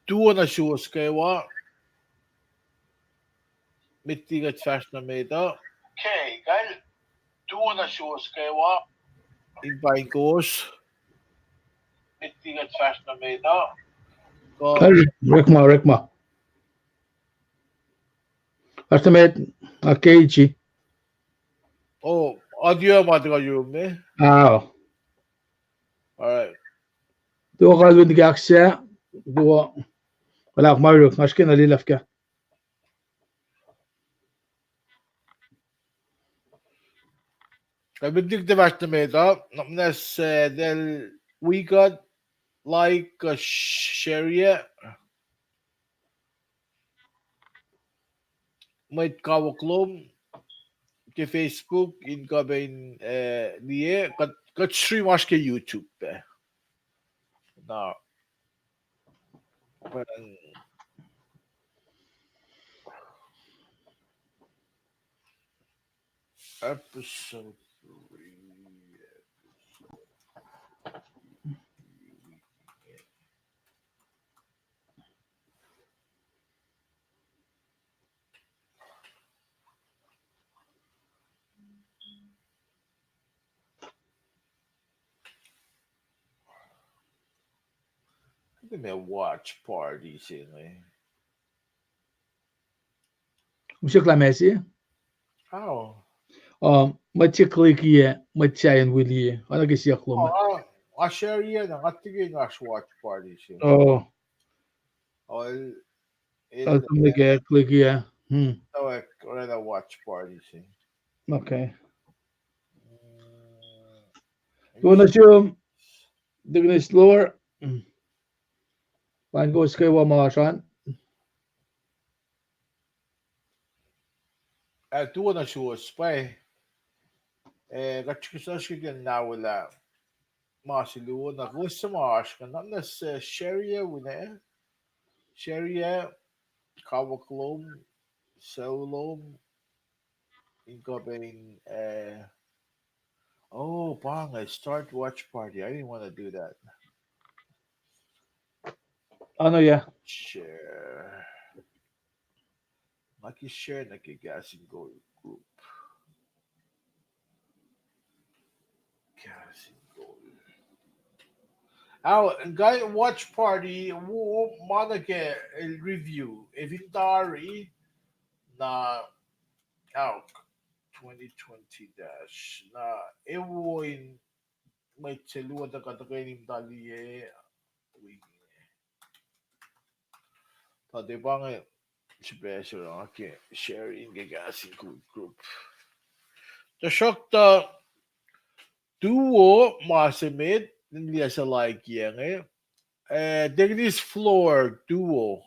tuona suoskewa mittigat färsna meitä Okei, geil. Tuona suoskewa in painkoos mittigat färsna meitä. ka Rekma. Hasta med Keiji. adieu matka jumme. Ah, Alright. tuo kalvin digaxia. Tuo wala Mario, maskin na lilafka. Kabidig de färsna meitä namnes del we got like a share might kawaklom ke Facebook in ka bain die kat stream ke YouTube be. Na parang episode 3 give me a watch party thing. Musik la Messi. How? Machikliki, machayan willi. Ano kisi akloma. I share yeah na atigin na watch party thing. Oh, All il altumlige kliki. tawag or watch party thing. Okay. Tuo na siya digna slower. Pain ko skay wa masan. Tu na shows pa katchikisa shigan na wala masilu na gusto mo ashka na nas sharia wala sharia kawaklom solom in oh bang I start watch party. I didn't want to do that. Ano ya? Share. Lucky share naki gas and go group. Gas and go. Guy watch party wo manake review eventari na out 2020 dash na ewo in may chelu at katakain dali wing ta de bang special okay sharing gas in group the shock the duo masimid niliya sa like yang there is floor duo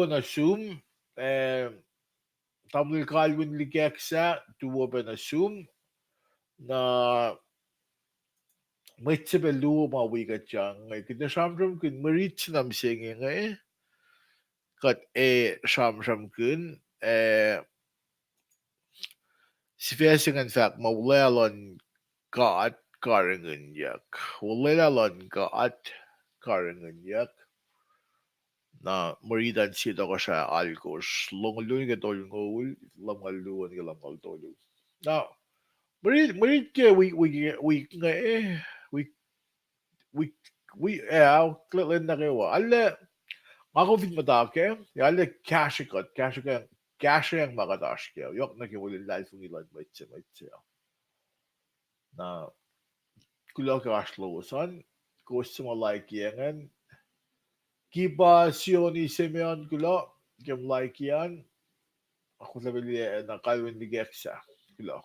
na zoom tamil kalwin ligeksa duo ba na zoom na Metse lu ma wiga chang ngai kita samram kun marit nam singing kat samram kun sifesingan fak mawlalon kat karangan yak wawlalon kat karangan yak na maridan si to ko siya alkos longulun ka tolong ngul lamalun ka lamal tolong now marit ke we we we klitlen na kayo alle makovit matake alle cash yang makatash ke yok na ke wala life ng ilan maitse na kulo ka ashlo son gusto mo like yan kiba sioni Simeon kulo kem like yan ako sabi na kalwin ni Geksa kulo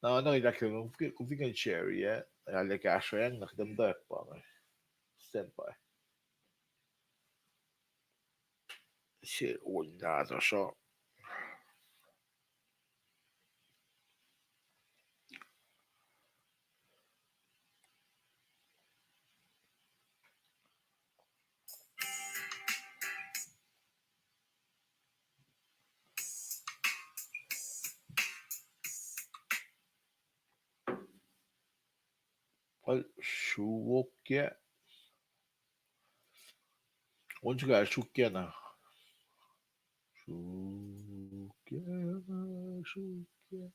na ano ila kung vi kan share ya alle cash yang nakdamda pa standby shit wala to so well shuwok ya 원주가 죽게나. 죽게나, 죽게.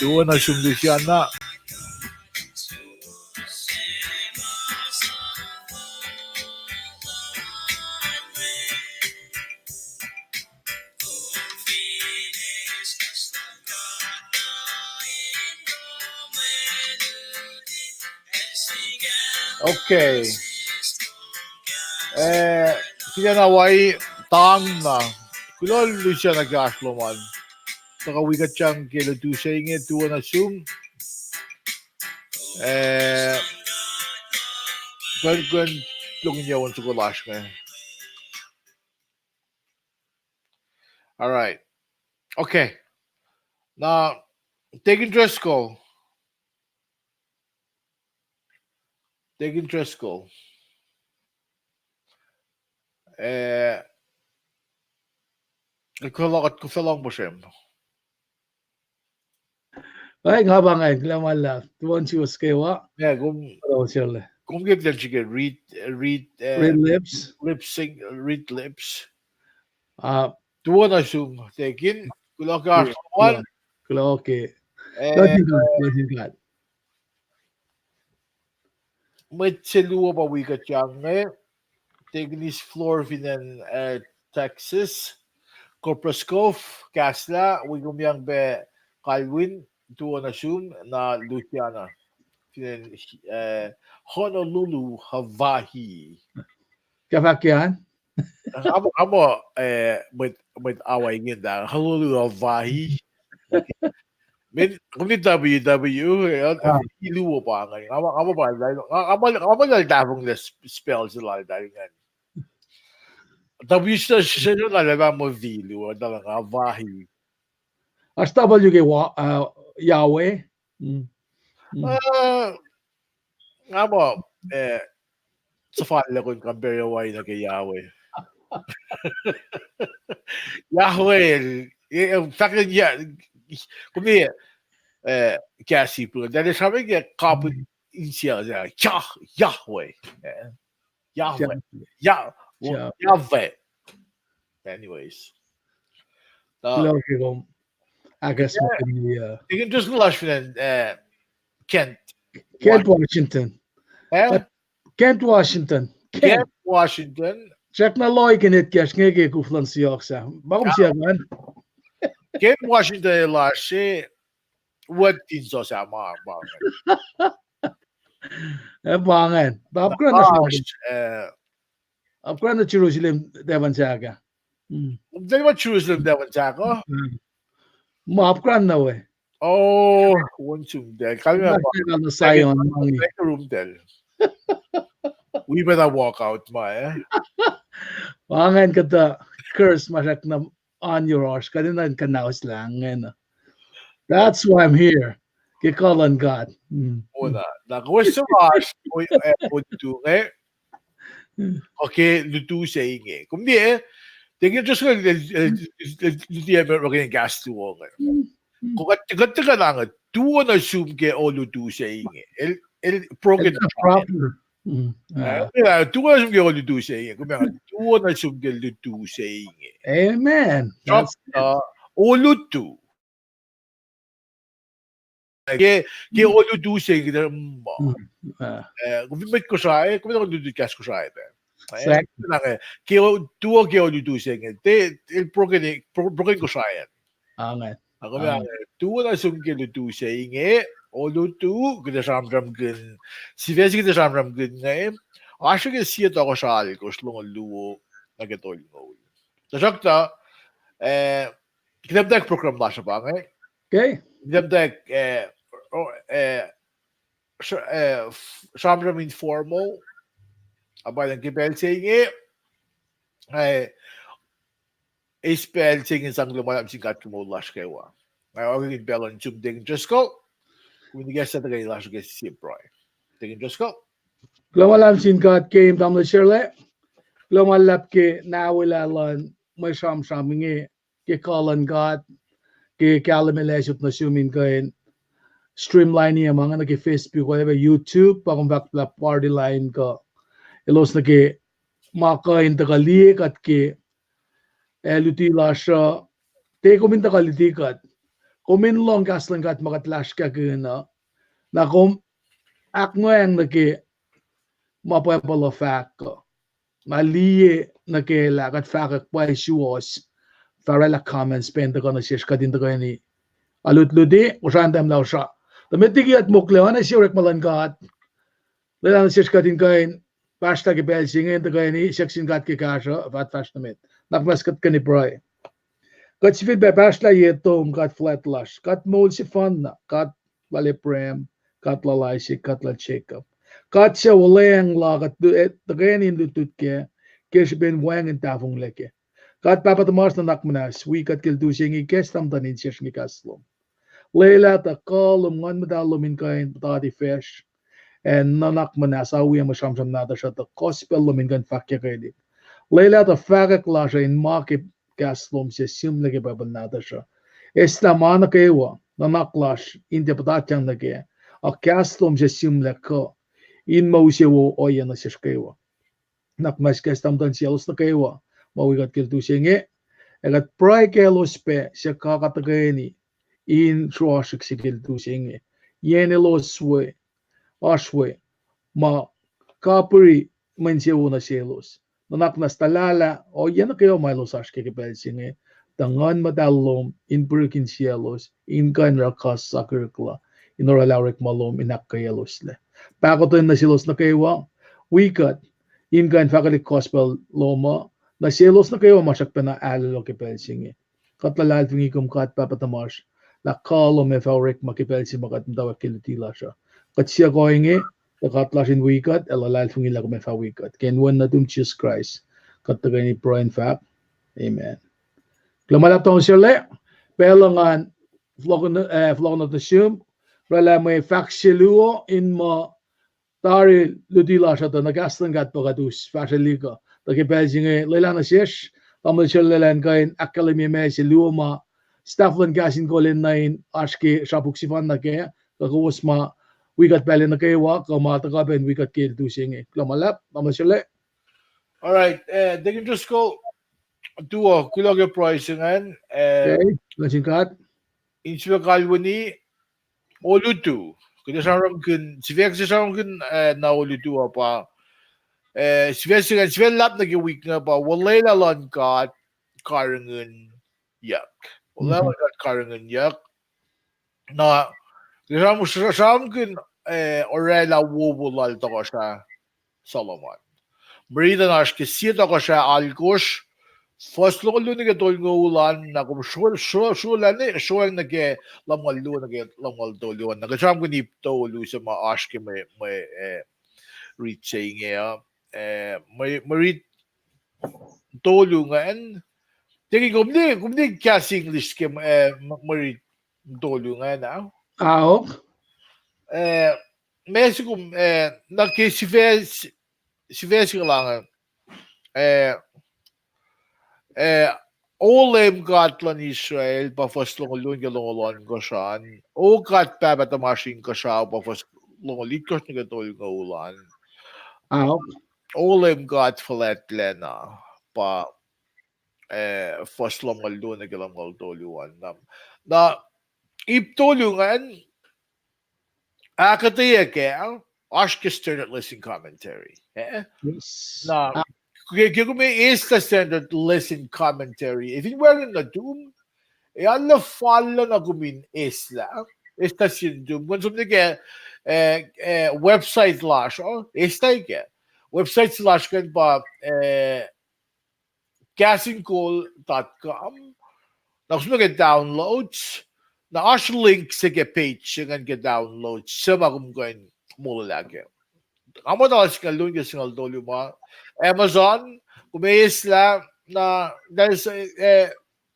Tuwa na sumlusyana. Okay. Siya na way tang na. Kulol siya nag-ashloman. Nakawigat siyang kilo 2 siya ingin. Tuwa na sum. Kwen lungin niya sa kulash nga. Alright. Okay. Now, taking dress call. Taking dress call. Nagkulakat ko sa lang mo siya. Ay nga ba nga laman la. Tuwan si Uskewa. Yeah, kung get that you get read Red lips. lip sync, read lips. Ah, Tuwa na sum. Taking. Kulakas one. okay. Lodin God. May siluwa pa wikat siyang taking his floor in Texas. Korpraskov, Kasla, wigumyang be Calvin, tuwa na sum na Luciana. Honolulu, Hawaii. Kapakyan? Amo with away ngin da Honolulu, Hawaii. Kung ni WW, iluwa pa nga. Amo ba? Amo lalabong na spells nila dahil nga. W siya nyo lalabang mo vilu. Dalang Hawaii. SWG Yahweh. Amo, sa fala ko yung compare away na kay Yahweh. Yahweh, sa kanya, kumi, kasi po, dahil sabi niya, kapit siya, Yahweh. Yahweh. Anyways. I guess you can just lash Kent. Kent Washington. Kent Washington. Kent Washington. Check na loikin it cash ngeke kuflan siyoksa. Bagum siya man. Kent Washington lash what is so sa mga bangan. Bangan. Babkran na Abkran na Jerusalem devan saga. Dali ba Jerusalem devan saga? Maapkran na we. Oh, one soon del. Kami na room del. We better walk out, ma. Bangan kata curse masak na on your horse. Kanina kanaos lang. That's why I'm here. Kikall on God. Una. Nag-wish sa Mars. Okay, lutu sa inge. Kung di tingin just ko, lutu yung gas tuwo. Kung kata ka lang, tuwo na assume ke o lutu sa inge. Program proper. Tuwo na assume ke o lutu sa inge. Kung tuwo na assume ke lutu sa inge. Amen. That's o lutu. Ke o lutu sa inge. Kung may ko siya, kung may ko lutu kas ko siya. Exact. Tuo keo lutu senge. Il broken ko sayan. Angan. Ako na tuo na sum ke lutu senge. O lutu kita ram gun. Si vesi kita ram gun ngayon. Acho que siya to ko sal ko slong luo na getol ngol. Tasakta kinabdak program na siya pa ngay. Okay. Kinabdak ram informal. Abay ng kipel senge. Spell singing sang lumalab sing kat kumulas kayo. Ay awing belon chum ding just go. Kung hindi sa tagay lash guys si Proy. Tingin just go. Glamalam sin kat game tamla shirle. Glamalap ke nawila lan may sham shamingi ke kalan gat ke kalamelesyot na sumin kain streamline niya mga nag Facebook whatever YouTube pakong bakla party line ka ilos na ke makain takalik at ke eluti lasha te kumin takalitikat kumin long kaslan kat makatlash ka kena na kum aknoyang na ke mapapalo fak ko maliye na ke lakat fakak pa issuos farala comments penta ko na shish kadin ko ni alut-ludi usandam law siya tamitigi at muklewan na siya malangat lelang shish kadin kain pasta ke belsingen to ni shaksin gat ke kasha vat fast namit nakmaskat ka ni Broy kat si feedback pasta yetom kat flat lash kat mold si fun na kat vale prem kat lalay si kat la check up kat siya waleng la kat tagay ni lutut ke si ben wang en tafong leke kat papatamas na nakmanas we kat kildu siya ngi kestam tanin siya ngi kaslom Leila ta kolum ngan madalum in kain tadi fish and nanak manasa we am sham nada sha ta gospel lumin gan fakya kaidi Leila ta faga klasha in market gaslum se sim lege babal nada sha esta mana kewa nanak klash in de patachang lege a gaslum se sim leko in mo se wo oyana se kewa nak mas kestam dan sielos na kewa mo we got kiltu senge egat pray kelos pe se kakatageni in troshik sigil tu senge yene loswe ashwe ma kapuri mensiu na sielos nanak nastalala o yan kayo milos ashke ke belsinge tangan madalom in burkin sielos in kan rakas sakirkla in oralaurik malom inak kayelos le pakoto na sielos na kayo wikat in kan fakali gospel loma na sielos na kayo masakta na alalo ke belsinge katlalal tingi kum kat papatamash la kalo me faurik makipelsi makat dawa kilitila siya kat siya koinge Nakatlasin wikat, elalal fung ilag me fa wikat. Ken wan na dum Jesus Christ. Kataga ni pro in fact. Amen. Klamalap tong sirle. Pelangan vlog na tasum. Rala may faksiluo in ma tari ludila siya to nagastan gat pagatus faksiliga. Taki pelsinge lelan na siyesh. Tamal siya lelan kain akkalimi me si luo ma stafflan gasin kolin na in aski shapuksifan na kaya. Kakuwas ma we got pala na kayo kamata ka ben we got kill to sing klamalap mamasyle All right, they can just go duo kulog pricing and okay lansing kat inch kalwani olutu. Kuya sarang kun si Vex sarang kun na olutu pa. Si Vex kan si lap na week na pa walay na lon kat karangan yak. Wala mo kat karangan yak na sarang kun orela wobulal to ko siya Solomon. Marita nash ke siya ko siya algosh first lo lu nige tol ngulan na kum shul na ke lamal lu na ke lamal tol lu na ke sam ni to lu sa ma ash ke me read saying ya marit to lu nga en tegi gumni kya English ke marit to lu nga na aok Mexico na ke si ves lang Olem gatlan Israel pa fas lungulun ka lungulon ko siyan. O kat pa batamasin ka siya pa fas lungulit ko siya gatol nga ulan. aok Olem gat falet lena pa fas lungulun na kalangal toluan. Na iptulungan akatiya ke Aşk standard listen commentary. Yes. Na kung is the standard listen commentary. If you were in the doom, alla falla na gumin isla. Esta sin doom. Kung sumde website lash, esta ke. Website slash kan ba castingcall.com. Na sumde downloads. Na ash link sa page nga downloads. Sama kung kain mula lagi. Amo dalas ka lunya singal dolyo mo. Amazon, kumayisla na dahil sa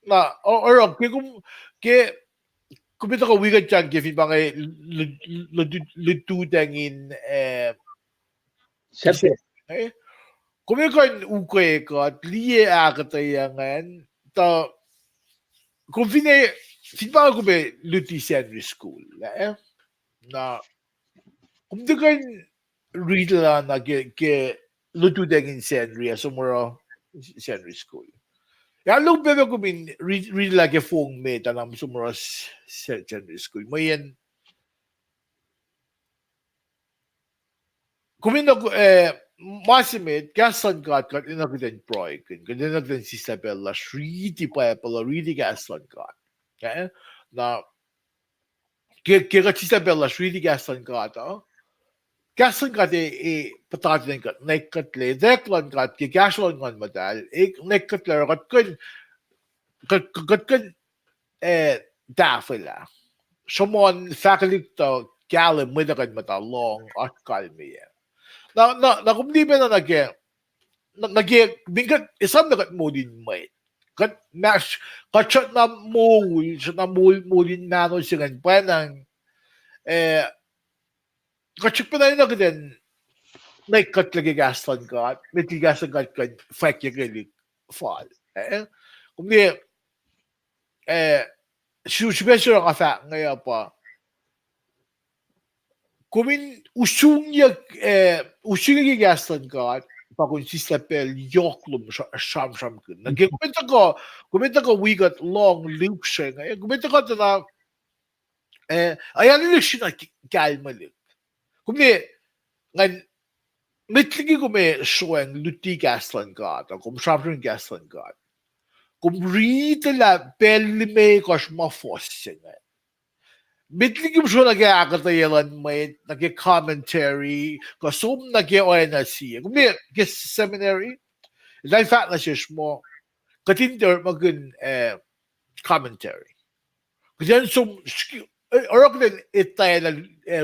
na or ke kumita ka wigan chan gifi ba kay lududangin Siyempre. eh kumita ka ukay ko at liye akatayangan ta kung finpa ko ba luti secondary school na kung di ka read lang na ke lududangin secondary sumuro secondary school. Ja, lo bebe ko min read like a fong me tanam sumros secondary school. Mo yan kumin ako masimit gasan kat ina ko den proy kun ina ko den si Isabella really pa pala really gasan kat. Okay? Na ke ka si Isabella really gasan kat gasan kat patat den kat nekat le deklan kat ke gasan ngon madal nekat le kat dafila. Someone faculty to gala midagan mata long at kalmiya. Na kung di ba na bingkat isang nagat mo din may. Kat nash kat na mul din na no singan pa nang kat pa na yun din kat lagi gaston ka may tigaston ka fake yung really fall. Kung di special ka fa ngayon pa kumin usungya gaston ka pa kung si Stepel yoklum sham kun. Kumenta ko we got long loop siya ngayon. Kumenta ko na ayan ulit siya na kalmalik. Kumi ngan mitligi kume showing luti gaston ka kum sham gaston ka. Kum rita la belli me kosh ma fos siya ngayon. Bitligim siya nag-aakatayalan may nag-commentary kasum nag-ONC. Kung may seminary, dahil fact na siya mo, katinter magin commentary. Kasi yan sum, or din itay na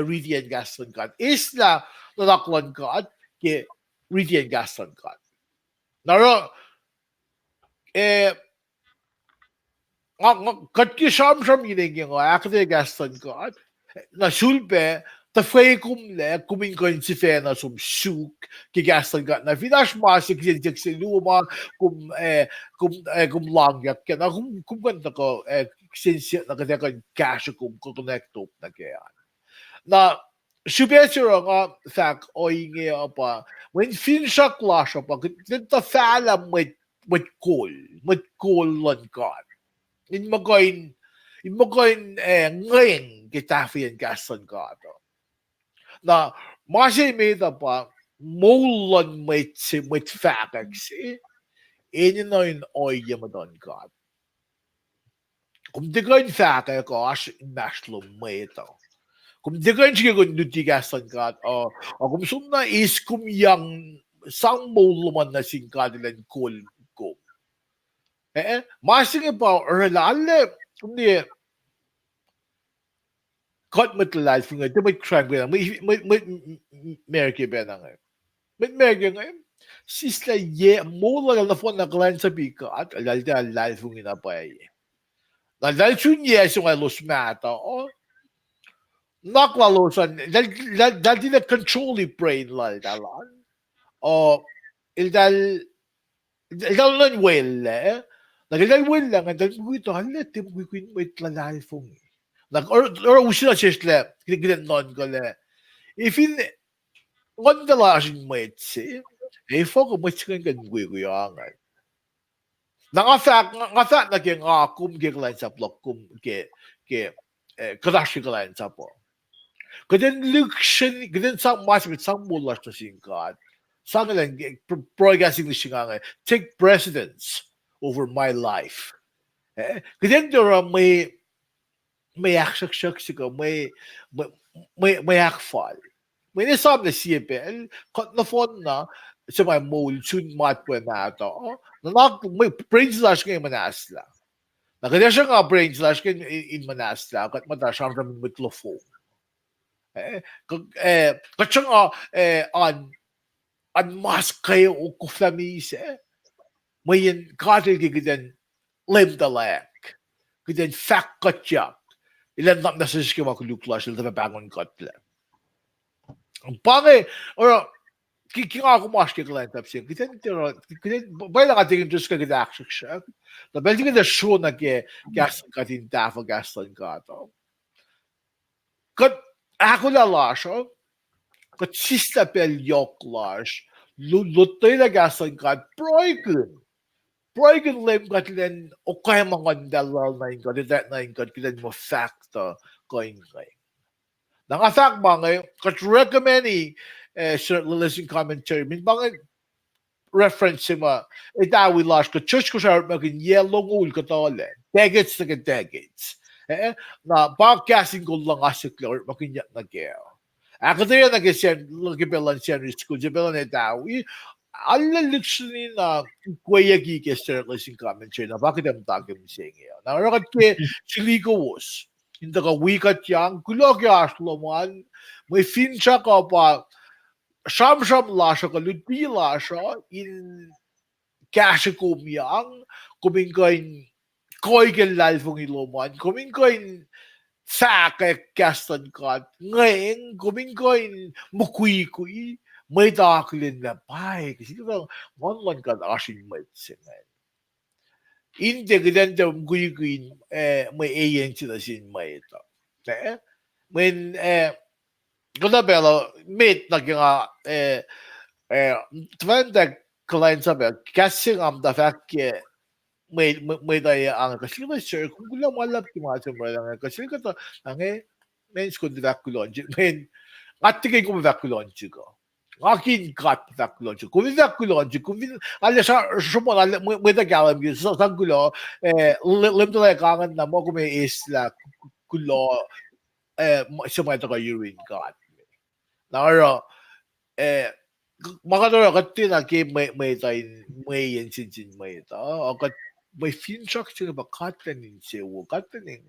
Ridian Gaston God. Is na nalakwan God, ke Ridian Gaston God. Naro, kat ki sham yun yung akatay Gaston God. Na sulpe ta fay kumle kumin ko si fena sum suk ki gastan gat na finash masik si luma kum lang yak na kum ganda ko since na kada ko cash ko connect up na kaya na subesiro nga fact o inge pa when fin siya clash pa dito fala with cool lan god in magoin ngayon gitafian gaston ka to. Na masay may pa mulan with facts inyo na yun oy yamadon ka. Kung di ka yung fact ko as national may ito. Kung di ka yung sige kung nuti gaston ka o kung sumna is kum yang sang muluman na singkadilan cool ko. Masing pa relale kung di kat matalal finga di may crank ba may merke ba na ngayon may merke ngayon sisla ye mula na phone na klan sa bika at alal finga na pa ye alal chun ye so nga los mata o naklalosan dal di na control the brain lal dalan o dal lan well nagdal well lang dal buito halit tim kuin may tlalal finga or uscila çeşitli giden non gole. Ifin wanda lajin metsi. Fogo mutsin kan guyangan. Nga fact na ke nga kum ge glan sa blok kum ke kadashi glan sa po. Gden lukshen gden sang mas mit sang mulas to sin God. Sang lang broadcasting the singanga take precedence over my life. Gden dora may akshak sigo may akfal. May nisam na siya bel kot na phone na sa may mol chun mat po na to. Nanak may brain slash ngayon manasla. Nakita siya nga brain slash ngayon in manasla kat matasang ramin with lofo. Kacang an mas kayo o kuflamise. Mayin katil gigidan lem dalek. Gidan fak katyak. Ilan na nasa siya makuluklas ilan na bangon katla. Ang pangay, or kiki nga ako mas kikalain tapsin. Gidan bayla ka tingin just kagid action siya. Nabel tingin na show na gaslan katin tafo gaslan kato. Kat ako na lasyo. Kat sista pel yoklas. Lutay na gaslan kat proigun. Proigun lem katilan o kaya mga dalal na yung katilan na yung katilan mo factor going ngayon. Nangasak ba ngayon? Kat recommend certain listening commentary. Min bangay reference ma itawi lash ka church ko sa maging yellow ngul katole. Decades na decades. Na podcasting ko lang asiklar makinya na gaya. Ako tayo nag-send, nag-bilan siya rin school, jabilan na tawi, ala literally na kuya gigi sa listening commentary na bakit ang tagam siya ngayon. Narakat ke siliko was, hindi ka wikat yang, kulog yaslo man, may fin siya ka pa, sham-sham lasya ka, lupi lasya, in kasya kumiyang, kumingkain, koy gelal fong iloman, kumingkain, sa kastan kat ngayon kumingkain mukui-kui may daklin na pay kasi ito monlan ka asin may sinay hindi gidan daw mukui-kui may ayan sila sin may ito when ganda belo mate naging tvanda kalain sabi kasi ang the fact may daya ang kasi may sir kung gulang malap kimasin mo lang kasi ka to ang men skund vakulon men atigay ko vakulon ko akin kat vakulon ko vakulon ko ala sa sumo ala may da galam yun sa gulo lim to like kangan na mo ko may isla gulo sa may to urine got na makadora kati na may tayo may yan sin may ito kat may fin shock siya ba katanin siya katanin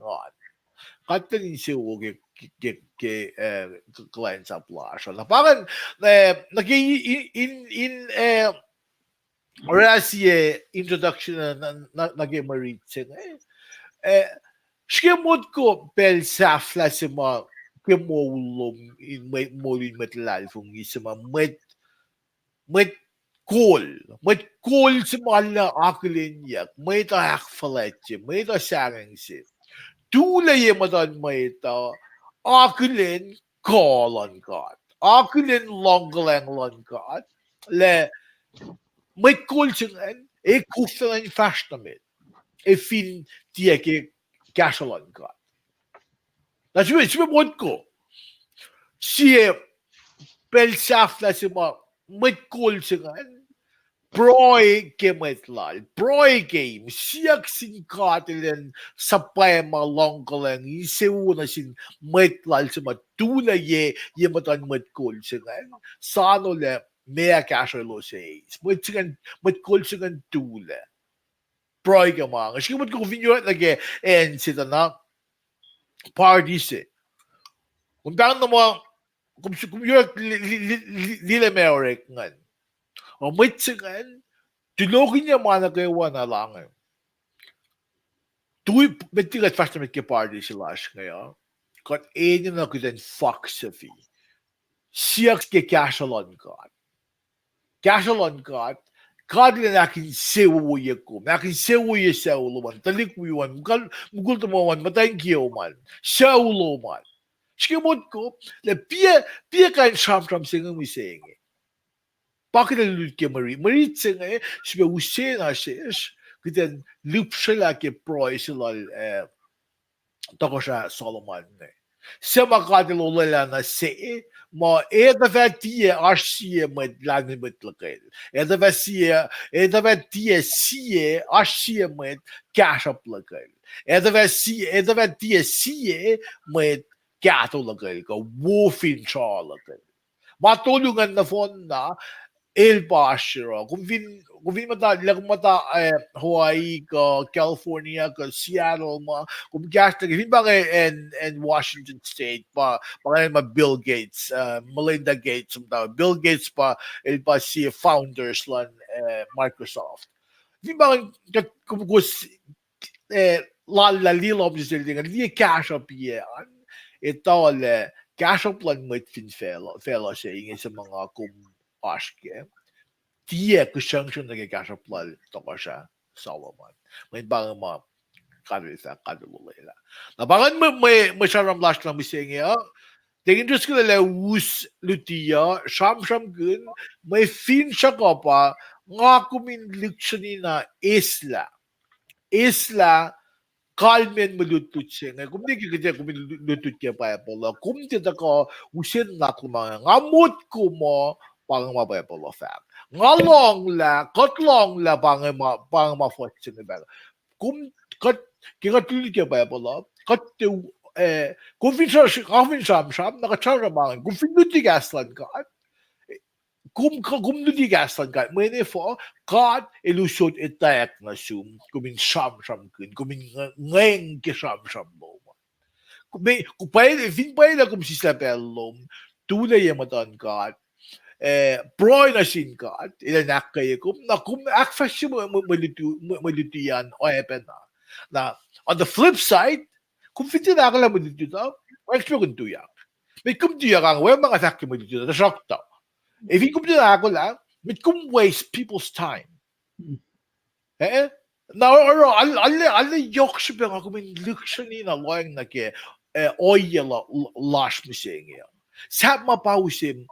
siya client sa plaza na parang in orasi introduction na nag-marit siya skimod ko pel safla si mga kemolom in may molin metlal fung isa met cool si mala akilin yak may ta hakfaletche may ta sarang si tula ye madan may ta akilin kolon kat akilin longlang lon kat le may cool si ngan kufalan fashtamit fin tiya ke gasolon kat na siya mod ko siya pel safla si ma may cool si ngan Broy kemetlal, broy game, siyak sin katilen sa pema longkalang isiuna sin metlal sa matula ye matan matkul singan, sano le mea kasalo says, matkul singan tula. Broy ka mga, kasi mat ko vinyo lagi, and sita na, party si. Kung tangan na mo, kung yun, lila meorek ngan, o may tsingan, tulogin niya mga nagawa na lang. Tuwi, may tigat fast na may party si Lash ngayon. Kat niya na kudan fuck sa fee. Siyak ke kashalon kat. Kashalon kat, kadli na akin sewuya ko. Akin sewuya sa uluman. Talikwiwan. Mugul tumawan. Matayang kiyaw man. Sa uluman. Sikimod ko, na piya kain sham-sham singang misengi. Bakit ang lulit kay Marie? Marie siya nga siya usin na siya. Kita loop sila kay Proy sila tako siya Solomon. Semakatilulana se ma edavetie arsie met langmitlakel. Edavetie sie arsie met kashaplakel. Edavetie sie met katulakel ka wolfin charlakel. Matulungan na fon na El Bashiro. Kung vin mata Hawaii ka California ka Seattle ma kung gasta vin ba and Washington State pa Bill Gates, Melinda Gates Bill Gates pa el pa si founders lan Microsoft. Vin ba kung la lilom sila di cash up yan. Ito cash up lang met fin fellow saying sa mga aşke. Diye kışangşındaki kaşaplar tokasha Solomon. May bang ma kadrisa kadruluyla. Na bangan may şaramlaştırma bir şey ya. Tingin just ko la us lutiya şam gün may fin şakapa nga kumin liksyon isla. Isla kalmen melutut siya. Kung di kita kumin kaya pa pala. Kung di ka usin na kumang ngamut ko mo pang mabaya pala fact. Ngalong la, katlong la pang ma fortune ba. Kung kaya tuloy kaya pa pala. Kung sham nakachara mga. Kung finutigaslan ka. Kung nutigaslan ka. May nefo, God ilusyon itayak na sum. Kumin sham kun. Kumin ngeng ki sham mo. Kung fin pa ila kum si slapelom. Tulay yung matan God. Broy na sin God. Ilanak kayo kum akfasyo malituyan o epen na. Na, on the flip side, kung fitin na lang malituyan ta, extra kung tuyak. May kum tuyak ang way mga fakyo malituyan ta, shock ta. If kum tuyak lang, may kum waste people's time. Na, alle yok siya nga kumin luksyon na loyang na ke oyela lash mo siya nga. Sa mapausim,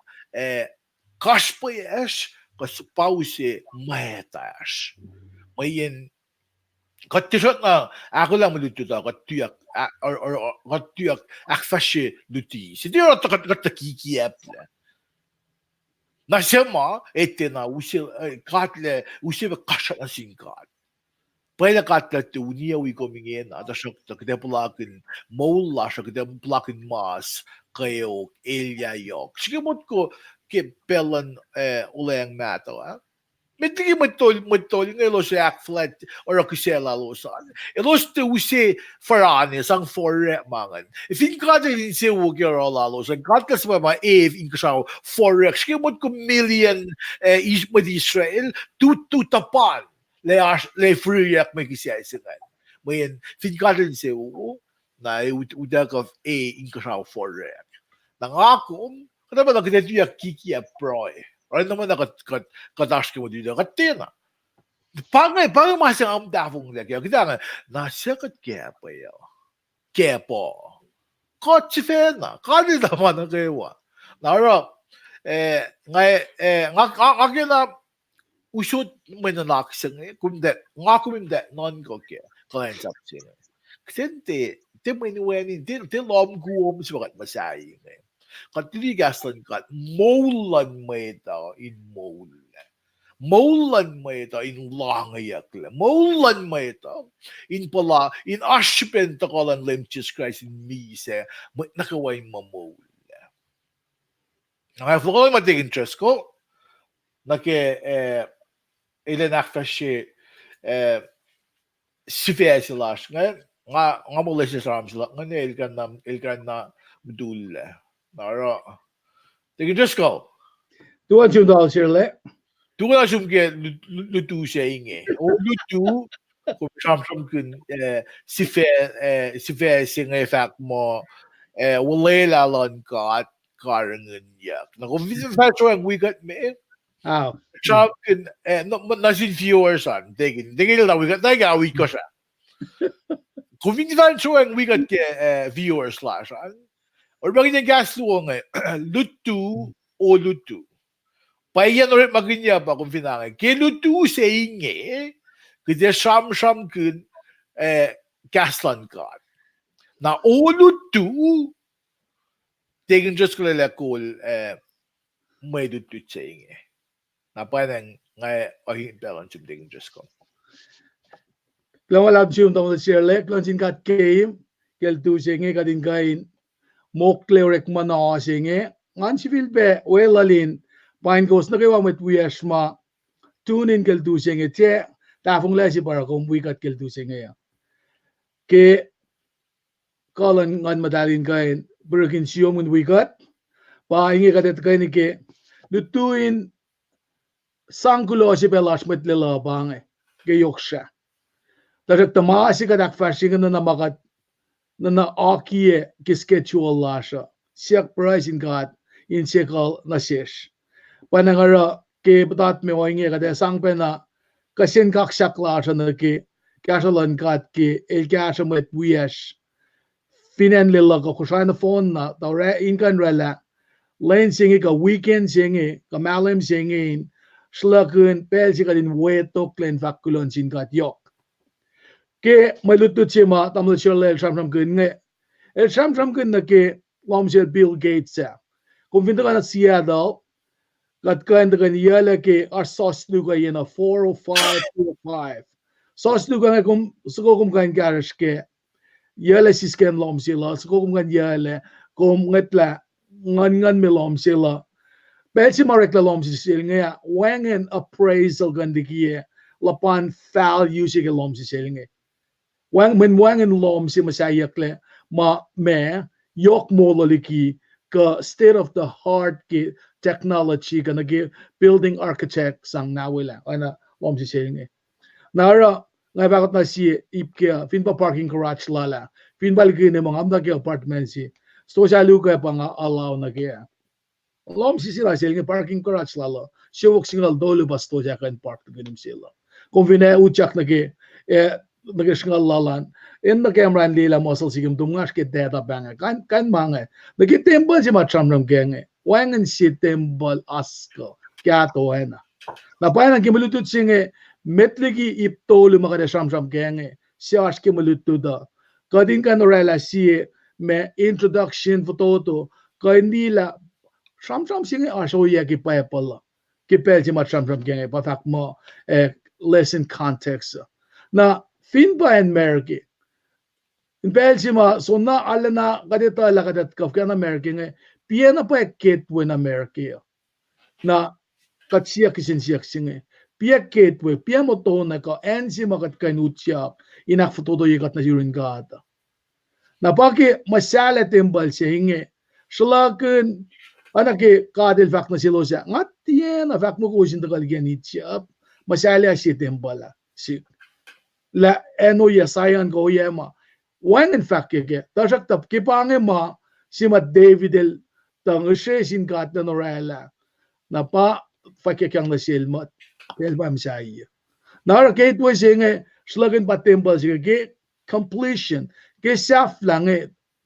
kaspayas kaspause maetas. Mayen kattisot na ako lang malututa katuyak or katuyak akfashe luti. Sidi ora katakikiyap la. Nasema etena katle usil kasha na singkat. Pwede katla tunia wi komingen ada shokta kede pulakin mola shokta pulakin mas kayo ilya yok. Sige mot ko ke pelan ulayang mato ha. Medigi matol ngelo siya flat or kusela losan. Elos te use faranes ang forre mangan. If in kada din se wugyo lalos ang katkas ma if in kasaw forex ke mot ko million is with Israel tu tapan le free yak may kisya isingan. Mayan fin kada din se na udak of in kasaw forex. Nangakom kada ba nagdetiyak kiki a proy. Or naman nakatash mo dito, katina. Pangay masang ang dafong na kaya. Kita nga, nasakat kaya pa yun. Kaya po. Kotsi fena. Kani naman ang kayawa. Naro, nga na, usot may nanakisang kumde, nga kuminde, non ko kaya. Kalayan sa siya. Kasi te may niwenin, te lom guwom sa masayang ngayon. Katiligasan ka, maulan mo ito in maulan. Maulan mo ito in langayak lang. Maulan mo ito in pala, in ashipen ta ko lang lim Jesus Christ in mise, nakaway mamaulan. Nakaflo ko lang matig interest ko, ilanakta siya, si Fia sila, nga mula siya sa sila, nga ilkan na medula. Nara. Tingin just go. Tuan siya daw sirle. Tuwa sum ke lutu siya inge. O lutu kung sam kun si fe singa fact mo wala lalon ka at karangan yak. Na kung factor ang we got me. Ah. Sam kun nasin viewers on. Tingin lang we got we ko siya. Kung factor ang we got viewers slash on. Or bagay niya gas luong lutu o lutu. Payan ulit maginya pa kung pinangay. Kaya lutu sa inge, kaya sham kun gaslan ka. Na o lutu, Tegen just ko le cool may du saying na parang ngay ahin peron chum tegen just ko. Lang wala chum tamo share le lang sin kat game kel tu singe kadin kain mok clearek mana singe ngan civil be welalin pain goes na kawa met wiashma tune in kel tu singe che ta phong le si para kom wi kat kel tu singe ya ke kalan ngan madalin kain berkin siom un wi kat pa inge kadet kain ke lutuin sangkulo si pelas met le la bange ke yoksha Tarak tamasi ka dakfashing na namakat na akiye ki schedule lasha. Siyak price in God in sekal na shesh. Panangara ke batat me oinge ka de sangpe na kasin kaksak lasha na ki kasalan kat ki el kasa met wiyash. Finan lila ka kusay na phone na tawre inkan rela. Lain singi ka weekend singi ka malam singin. Slakun pel si ka din wetok len fakulon sin kat yok. Ke malutut si ma tamil shirle el sham kun nge el sham kun na ke lam shir Bill Gates ya kung vinda ka na Seattle kat kan kan yala ke ar sauce lu ka yena 405 sauce lu ka kum suko kum kan garish ke yala sisken lam sila suko kum kan yala kum ngatla ngan me lam sila Belsi marek la lam sila nga wangen appraisal kan dikiye lapan value si ke lam sila nga Wang in lom si masayakle ma me yok mo laliki ka state of the heart ki technology ka nagi building architect sang nawila ana lom si saying nara ngay bakit na si ipke fin pa parking garage lala fin balgi ne mga amda ki apartment si sto sa luka pa nga allow na kaya lom si sila saying parking garage lala siwok singal dolo basto ja kan park ganim sila kung vina uchak na ki nagisngal lalan in the camera and lila muscle sigim dungas ke data banga kan mange nagi temple si matramram genge wangen si temple asko kya to hai na pa na kimulutut singe metligi iptol makade samsam genge si aske mulutut da kadin kan rela si me introduction photo to kanila samsam singe aso ya ki pa pala ki pel si matramram genge pa fak mo lesson context na fin ba en merki in Belgium so na alla na kadito la kadat kaf kana merki nge piena pa ket when merki na katsiya kisin siyak singe pia ket we pia mo to na ka ensi makat kanutya inak foto do yikat na yurin gata na paki masala tembal siya hinge sulaken anake kadil fak na silo siya ngat tiyan fak mo ko sin tagal ganitya masala siya tembala si la eno ya sayan go yema wan in fact ke tasak tap ki pange ma si ma David el tang she sin gat na norela na pa fakke kyang na silmat pel bam sai na ke to singe slogan pa temple singe ke completion ke saf lang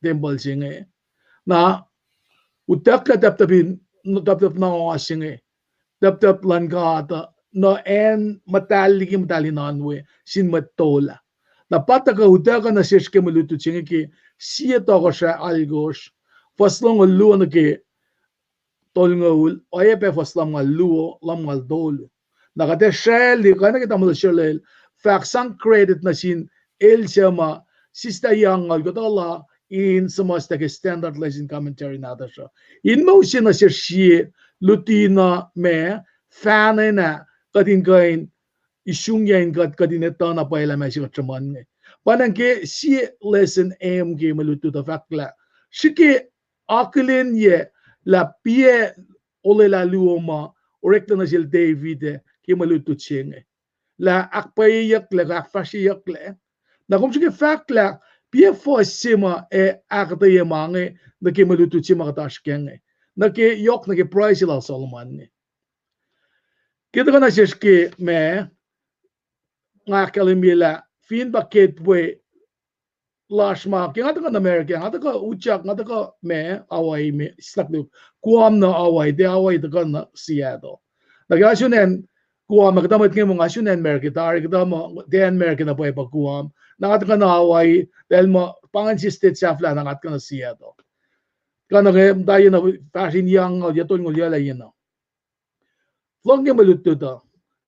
temple singe na utak ka tap tapin no tap tap na singe tap lan ka no en matali nanwe sin matola na pata ka udaka na sishke malutu chingi ki siya to ko siya algos faslong luo na ki tol ngul oye pe faslam nga luo lam ngal dol na kate shell di kana kita mo shell fact sang credit na sin el siya sista yang ngal gotala in samasta ke standard lesson commentary na ta siya in motion na siya lutina me fan na kadin kain isung yan kadin ito na paila may siya chaman panang ke si lesson am ke maluto ta fakla shike aklin ye la pie ole la luoma orekta na sil David ke maluto chenge la akpayak la akfashiyak la na kung sige fakla pie fo sima akta ye mange na ke maluto chima katash kenge na ke yok na ke price la Solomon kita kana siske me nga kalimila fin baket we lashma ki ngata ka America ngata ka uchak ngata ka me away me slaklu kuam na away de away de kana Seattle nagasunen kuam magdamat ng mga sunen America tar kita mo de America na pa kuam ngata ka na away dahil mo pangan si state safla ngata ka na Seattle kana ke tayo na fashion yang o ya ton ngol ya la yin no long ke malut to to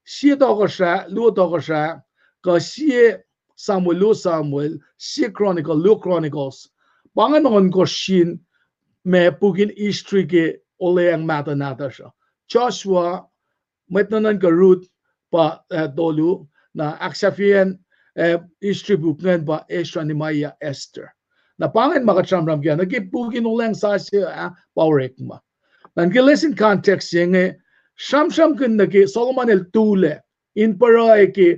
xie to ko sha lu to ko sha ka xie Samuel xie Chronicle Luke Chronicles bangan on ko shin me pukin history ke ole ang mata nata siya Joshua met nanan ka Ruth pa dolu na aksafian history book ngan ba Ezra ni Maya Esther na pangan makatsamram kaya nagipugin ulang sa siya paurek ma nan listen context yung sham kun nagi Solomon el tule in para ki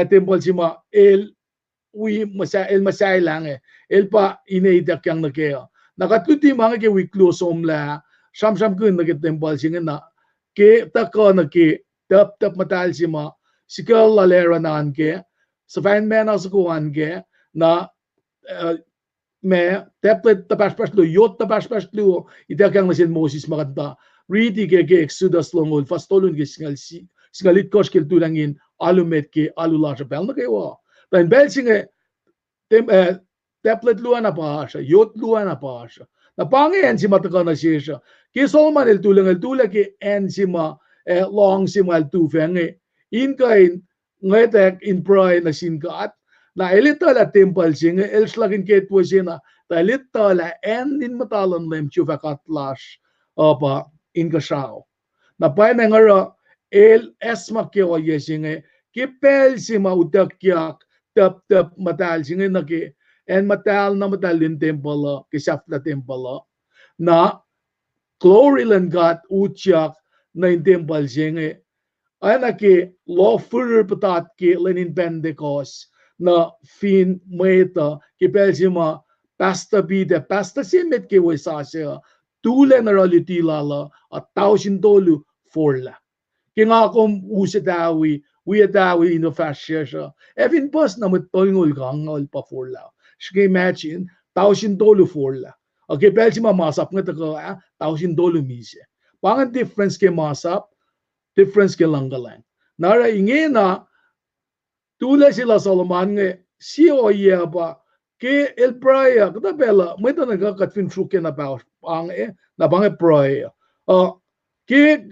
temple sima el masay lang el pa inaidak yang nagaya nakatuti mga ke wiklusom la sham kun nagi temple singa na ke tako nagi tap matal sima sikal lalera nan ke sa fan man as kuan ke na me teplet tapaslu yot tapaslu ida kang nasin Moses maganda ready ke Exodus longol fastolun ke singalit kos kel tulangin alumet ke alula sa bel na kayo then bel singe teplet luan na pasha yot luan na pasha na pangen si mataka na siya ke Solomon el tula ke en sima long sima el tu fenge in kain ngetek in pride na sinkat na elita la temple singe el slagin ke tu sina ta elita la en in matalan lem chufakat lash apa in kasao na pa ngara el esma ke o yesinge ke pel sima utak kyak tap matal singe na ke en matal na matalin temple ke safla temple na glory land God utyak na in temple singe ana ke law further patat ke lenin Pentecost na fin meta ke pelsima pasta bide pasta simet ke wesasya tule na reality lala at tausin tolu forla ke nga kom usetawi we in the fascia even pas na metoingol gangol pa forla shke imagine tausin tolu forla okay pelsima masap nga taka tausin tolu mise pangan difference ke masap difference ke langgalang nara ingena tule sila Solomon nge si o ye ba ke el praia kada bela may ta naga katfin truke na ba ang na bang praia ke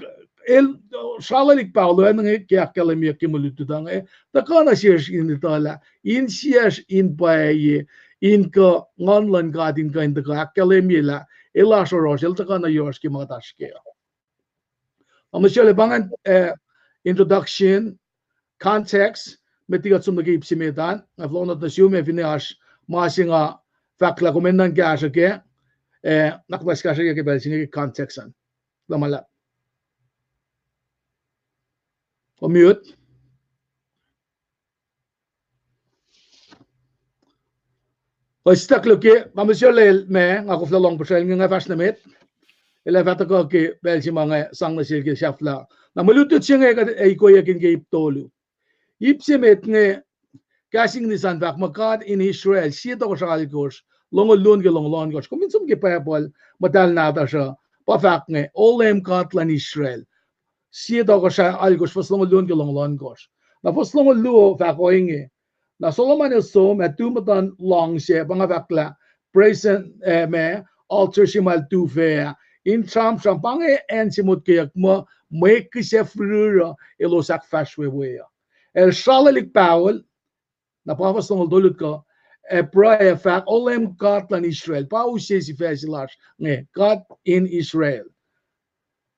el shalalik paulo nge ke akademia ke mulutu dang ta kana siya in itala in siya in paye in ka ngonlan gadin ka in ka akademia la ela so rosel ta kana yos ke mga taske bangan introduction context metigat sum nagib simetan avlonat na siume vinash masinga fakla komendan ke asake nakmas ka ke belsinge context an lamala o mute o staklo ke mamusole me ngako flalong posel nga fasnamet ele fatako ke belsima nga sang na silke shafla na malutut singe ka ay ko yakin ke iptolu ipsimet nge kasing ni san vak makat in Israel siya to sa alikos lon ke long gos kuminsum ke payapol matal nata siya pa vak nge olem katlan Israel siya to sa alikos fas lon ke long gos na fas luo vak o inge na Solomon el som at tumatan long siya pang vakla present me altar siya mal tu fe in tram pange en simut kayak mo may kisya frura elosak fashwe el shalalik Paul na pavas ng dulot ko prayer fact olem God lan Israel pausi si fesilash nge God in Israel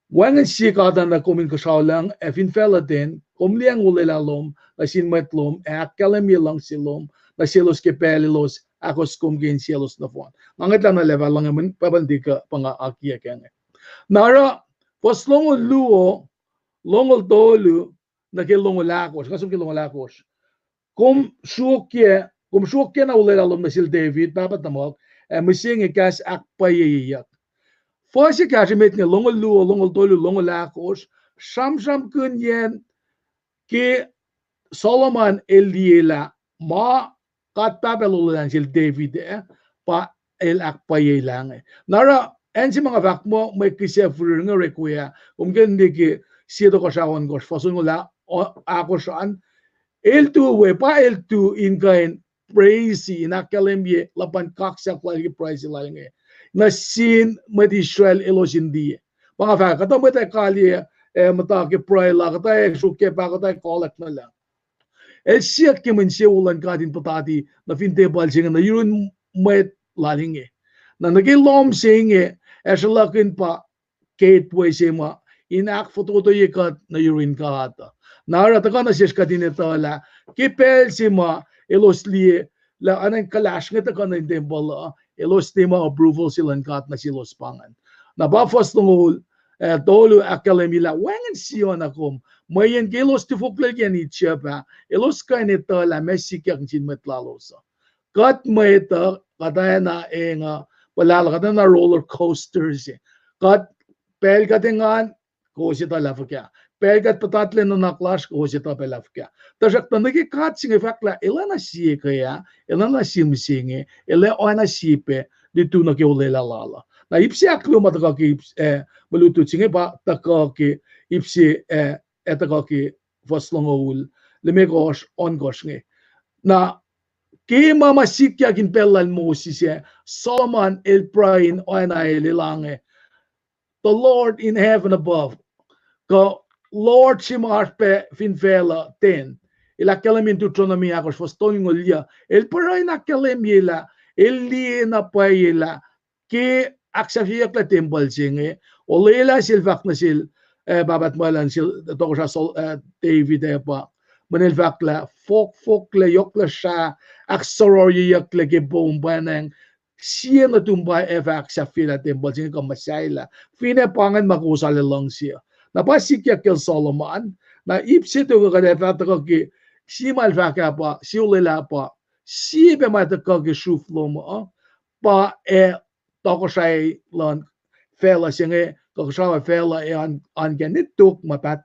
wangan si God na kumin ko lang fin fella din kumliang ulilalom na sinmetlom kalami lang silom na silos ke pelilos akos kumgin silos na fon mangat lang na level lang naman pabandi ka panga akia kenge nara poslong luo longol tolu na ke longolakos kasum ke longolakos kum shuke na ulit alom na sil David dapat namok mising ikas akpayiyak Fosi kasi met nga longol luo longol tolu longol lakos sham kun yen ke Solomon eliela ma kat papelulan sil David pa el akpayilang nara en si mga vakmo may kisya furur nga requia gandi ke siya to kasawan gos fasun ngula ako saan el tu we pa el tu in kain praise in akalemye lapan kaksak lagi praise lang na sin met Israel elosin die mga fa kata met kali mata ke pray la kata shu ke pa kata kolak na la el siat ke men se ulan ka din patati na fin te bal sing na yun met lalinge na nagi lom singe esalakin pa Kate Poisema inak foto to yekat na yurin ka ata nara ta kana ses kadin etala kipel sima eloslie la anang kalash nga ta kana indembala elos tema approval silan kat na silos pangan na ba first ngol tolu academy la wangan sion akom mayen gelos ti fokle gen itchapa elos kain etala messi kyak chin metlalosa kat maeta kadana enga wala kadana roller coasters kat pel katingan ko sita lafkya pel kat patatle no naklash ko sita pelafkya tajak tanagi kat singe fakla elana sie kaya elana simsinge ele ona sipe ditu na ke ulela lala na ipsi aklo mataka ki belutu singe ba taka ki ipsi etaka ki vaslongol lemegos on gosnge na ke mama sikya kin pelal Moses Solomon el prain ona elilange the Lord in heaven above個 Lord simarpe finfela ten ila kalamin Deuteronomy akos fostoning olia el paray na kalemila el li na payela ke aksafia kla temple singe olela silvak na sil babat malan sil to sa David pa manel vakla fok le yokla sha aksoroy yakla ke bombanang siya na tumbay evak sa fila temple singe ko masaila fine pangan makusale lang siya na pasikya kel Solomon na ipse to ka de ta ko ki si mal fa ka pa si ulela pa si be ma ta ko ki shuflo mo pa to ko sai lan fela singe ko sa fela an ganit tuk ma pat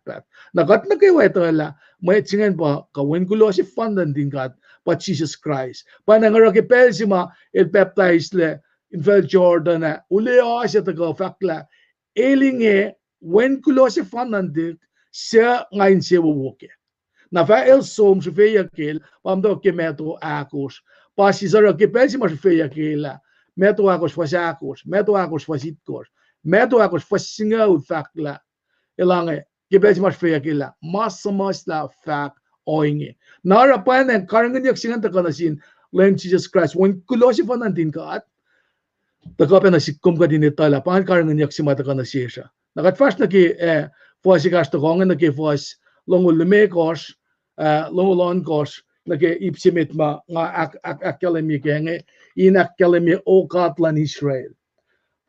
na kat na kay weto la may singen pa ka wen kulo si fandan din kat pa Jesus Christ pa na ngaro ki pel si ma el baptize le in fel Jordan ule siya ta ko fakla elinge when kulo si fanandik siya ngayon siya wuwuke. Na fa el som si feya kel pamdo ke meto akos pa si zara ke pensi mas feya kela meto akos meto akos fasitkos meto akos fasinga fakla elange ke pensi mas feya kela mas la fak oinge nara pa na karangan yak singan ta kanasin len Jesus Christ when kulo si fanandin ka at taka na sikkom ka din itala pangan karangan yak si mata kana siya nakat fast na ki fos ikas to kongen na ki fos longul lumekos longulon kos na ki ipsimit ma nga akkalemi kenge in akkalemi o katlan Israel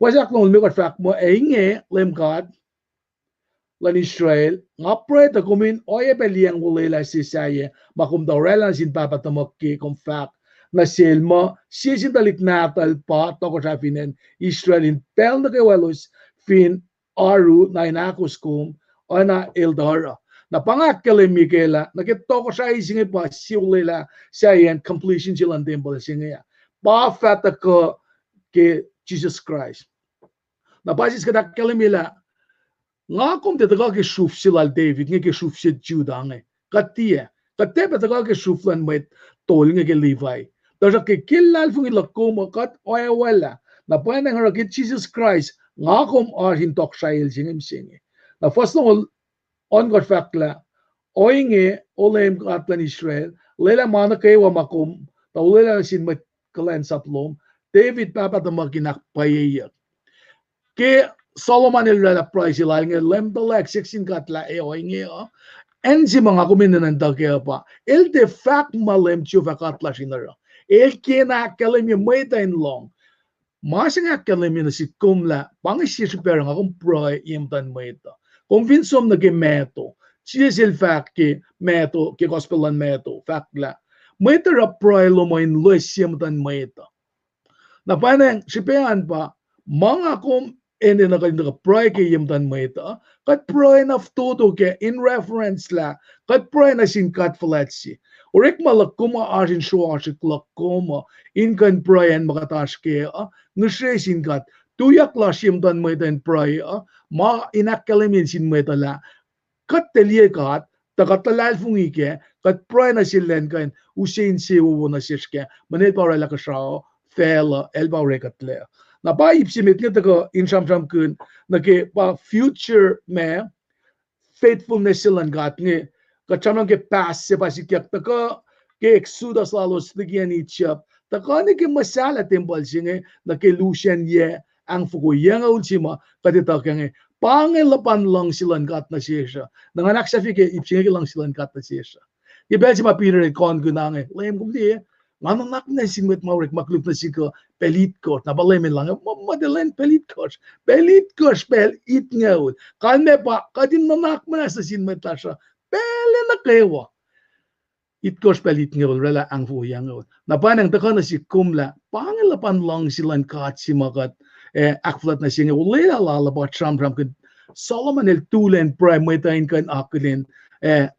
fos ak longul lumekos fak mo inge lemkat lan Israel nga pre ta kumin oye beliang wulela si saye makum daurela sin papatamok ki kom fak na selma sisin dalik natal pa to ko sa finen Israel in pel na kewalos fin aru na inakos kum ana eldara na pangakkele mikela nakitoko sa isinge pa siulela sa yan completion silang temple singe pa fata ko ke Jesus Christ na basis ka dakkele mila nga kum te taga ke shuf silal David nge ke shuf si Judah nge katia katebe taga ke shuflan met tol nge ke Levi Daja ke kilal fung ilakum kat oya wala na pwede nga ke Jesus Christ nga kom arhin tok shail singim singe na first ng on got fakla oinge olem katlan Israel lela mana kay wa makum ta lela sin mat kalan saplom David papa ta maginak payeya ke Solomon el lela price ila nge lem the leg 16 katla oinge en si mga kuminan ng dagya pa el de fact malem chuva katla sinara el kena kalim yung may tayo long masing akalim yung si kumla pangisi si perang akong proy imtan mo ito convinsom na ke meto siya fact ke meto ke gospelan meto fact la may tara proy lo mo in lois imtan mo ito na panang si pean pa mga kum ene na kayo proy ke imtan mo ito kat proy na tuto ke in reference la kat proy na singkat flatsi Orek malakuma asin shua si klakoma inkan prayan makatash ke ngeshe sinkat tuyak la simtan mo iten pray ma inakalamin sin mo itala kat telie kat takatalal fungi ke kat pray na silen kan usin si uwo na siske manil para la kasao fela elba rekatle na ba ipsimit nga taga in sham kun na ke pa future me faithfulness silang gat nga kachamang ke past se pasikyak taga ke exodus lalos tigyan itchap taga ni ke masala tembal singe na ke lucian ye ang fuko yang ultima kadita kenge pangelapan lang silang gat na siya nanganak sa fike ipsinge lang silang gat na siya ibel si mapira kon gunange lem kumdi Mananak na singwit maurik maklub na siko pelit coach na balay min lang madalen pelit coach pel it ngaw kan me pa kadin nanak mo na sa sinwit la siya pele na kewa it coach pelit ngaw rela ang fuyang ngaw na panang taka na si kumla pangilapan lang silang kat si makat akflat na siya ngaw lela lala ba tram kan Solomon el tulen prime may tayin kan akulin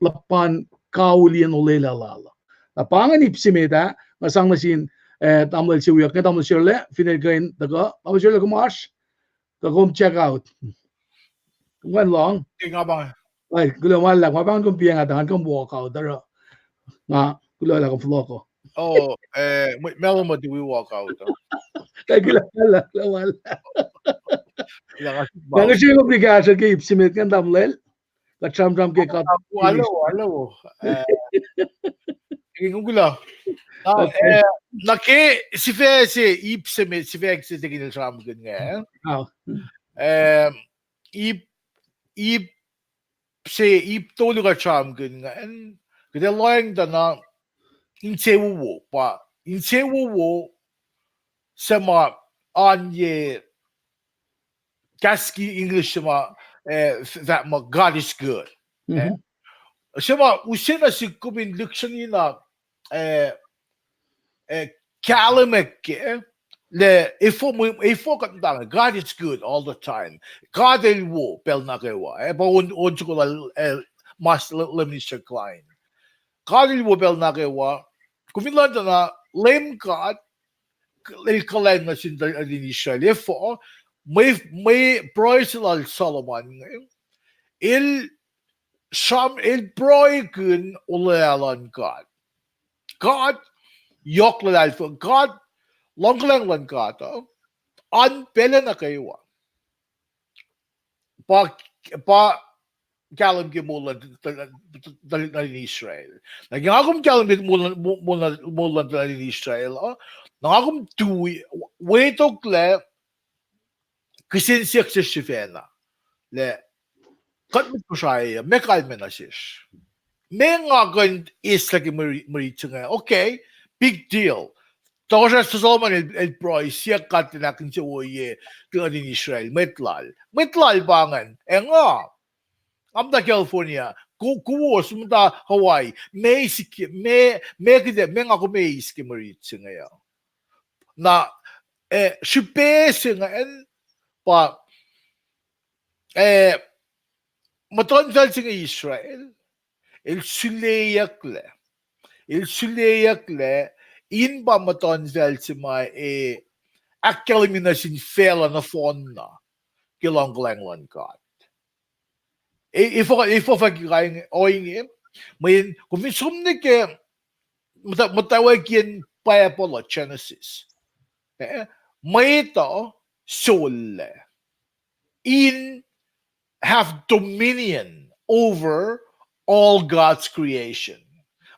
lapan kaulian ulela lala na panganip si meta masang nasin tamil si wiyak tamil sirle final gain daga tamil sirle kumash kagom check out wan long Nga bang ay gulo wala ko bang kung piang atan kung walk out dara nga gulo la ko flow ko oh Melo mo do we walk out kay gulo wala ilang asik nga ba siya ko bigasya kay ipsimit kan tamlel ka cham ke kat Hello kung gula okay nake si fe se ipseme si fe se tegin ram gun nga ip ip se ip tolu ka cham gun nga en kde loyang da na in se wo pa in se wo sama on ye gaski English sama that ma God is good sama usina si kumin dictionary na kalamek le ifo katang God is good all the time. God el wo pel na kewa. Ba on ko mas Mr. Klein. God el wo pel na kewa. Kumilan na lame God el kalain na sin din Israel. Ifo may proisilal Solomon il il broigun ulealan God. God yoklalal for God long lang kata an pela na kayo pa kalam ke mulan dalin Israel nagagum kalam ke mulan dalin Israel nagagum tuwi wetog le kisinsiyak sa shifena le kat mo siya mekal menasish mengagan is lagi maritunga okay big deal Тоже Solomon el Proy siya kat nakin si Oye kung in Israel metlal bangan nga amda California kuwo sumda Hawaii may siki may kide may ako may iski marit ngaya na shipes nga en pa matonjal singa Israel el suleyak le in ba matonjal si may akkel na sin fela na fonna kilong langlan God. Ifo fagkain oing may kumisum ni ke matawag yan Bible Genesis. May ito soul in have dominion over all God's creation.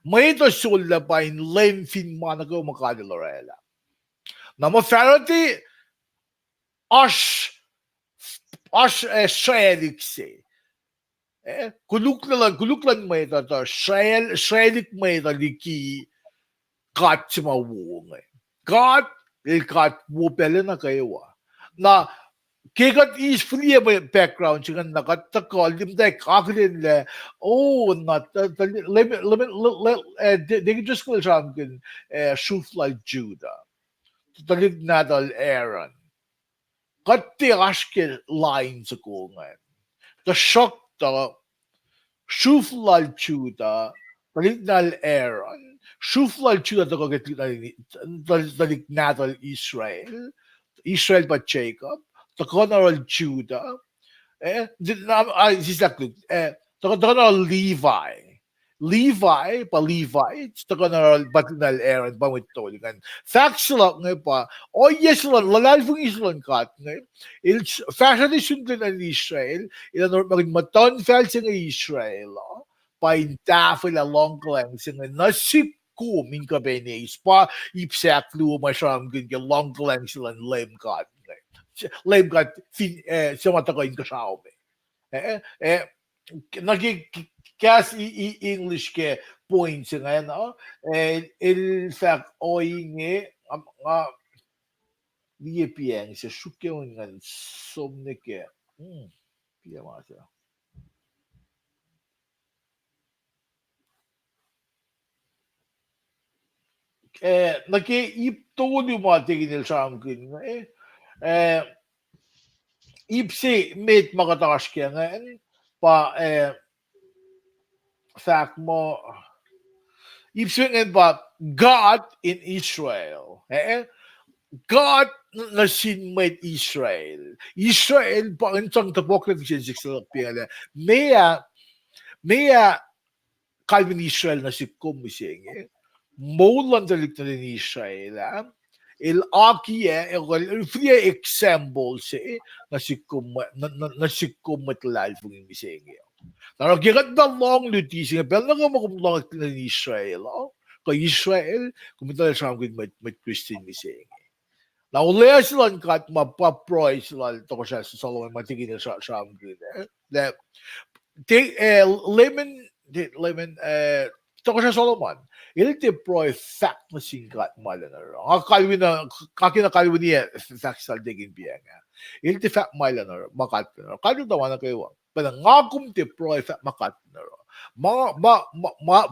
May ito soul na ba in lemfin manago makadilorela. Nama Farati aş şeyelikse. Kuluklan may da şeyelik may da liki kaçma wuğun. God kat bu pele na kayo na kegat is free background chikan nakat takol limday kaklinle na they just call champion shufla Judah. Talig nadal Aaron. Kati aşke lines ko nga. The shock da shuflal chuda talig nal Aaron. Shuflal chuda da ko talig nadal Israel. Israel ba Jacob. Takonaral Judah. Sisaklug. Takonaral Levi. Levi, pa Levites, to na batinal Aaron, bangwit tolingan. Fact sila nga pa, o yes sila, lalalfong islan kat nga, fashion is sundin ang Israel, ilan maging maton fel sa Israel, pa intafil along lang, sila nasiko, min ka benis, pa ipsak luwa masyam gin, long lang sila lame kat, lame kat, sumatakoyin ka sa ome. Naging-cast English ke points ngayon, no? In fact, Inge, niye piyeng siya, shukyong ngan somne ke, piyama siya. Naki-iptuli mo tingin nil sa amkin, ipsi met makatakas kaya ngayon, pa, fact mo, ipswingen ba God in Israel. God na sinmade Israel. Israel pa ang isang tapok na siya piyala. Mea Calvin Israel na si kumising. Maulan dalik na din Israel. Il akie el fria example si na si kumat fung mising. Now, gigat na long lutising, pero nagamakumulong na Israel, ka Israel, kumital siya may Christian mising. Now, ulit sila kat mapaproy sila, ito ko siya sa Solomon, matigin na siya ang gina. Lemon, ito ko siya Solomon, ilite proy fact na singkat malanar. Kakalwi na, kakinakalwi niya, fact sa digin biya nga. Ilite fact malanar, makat na. Kano dawa na kayo, panangagum te proy fact makat na.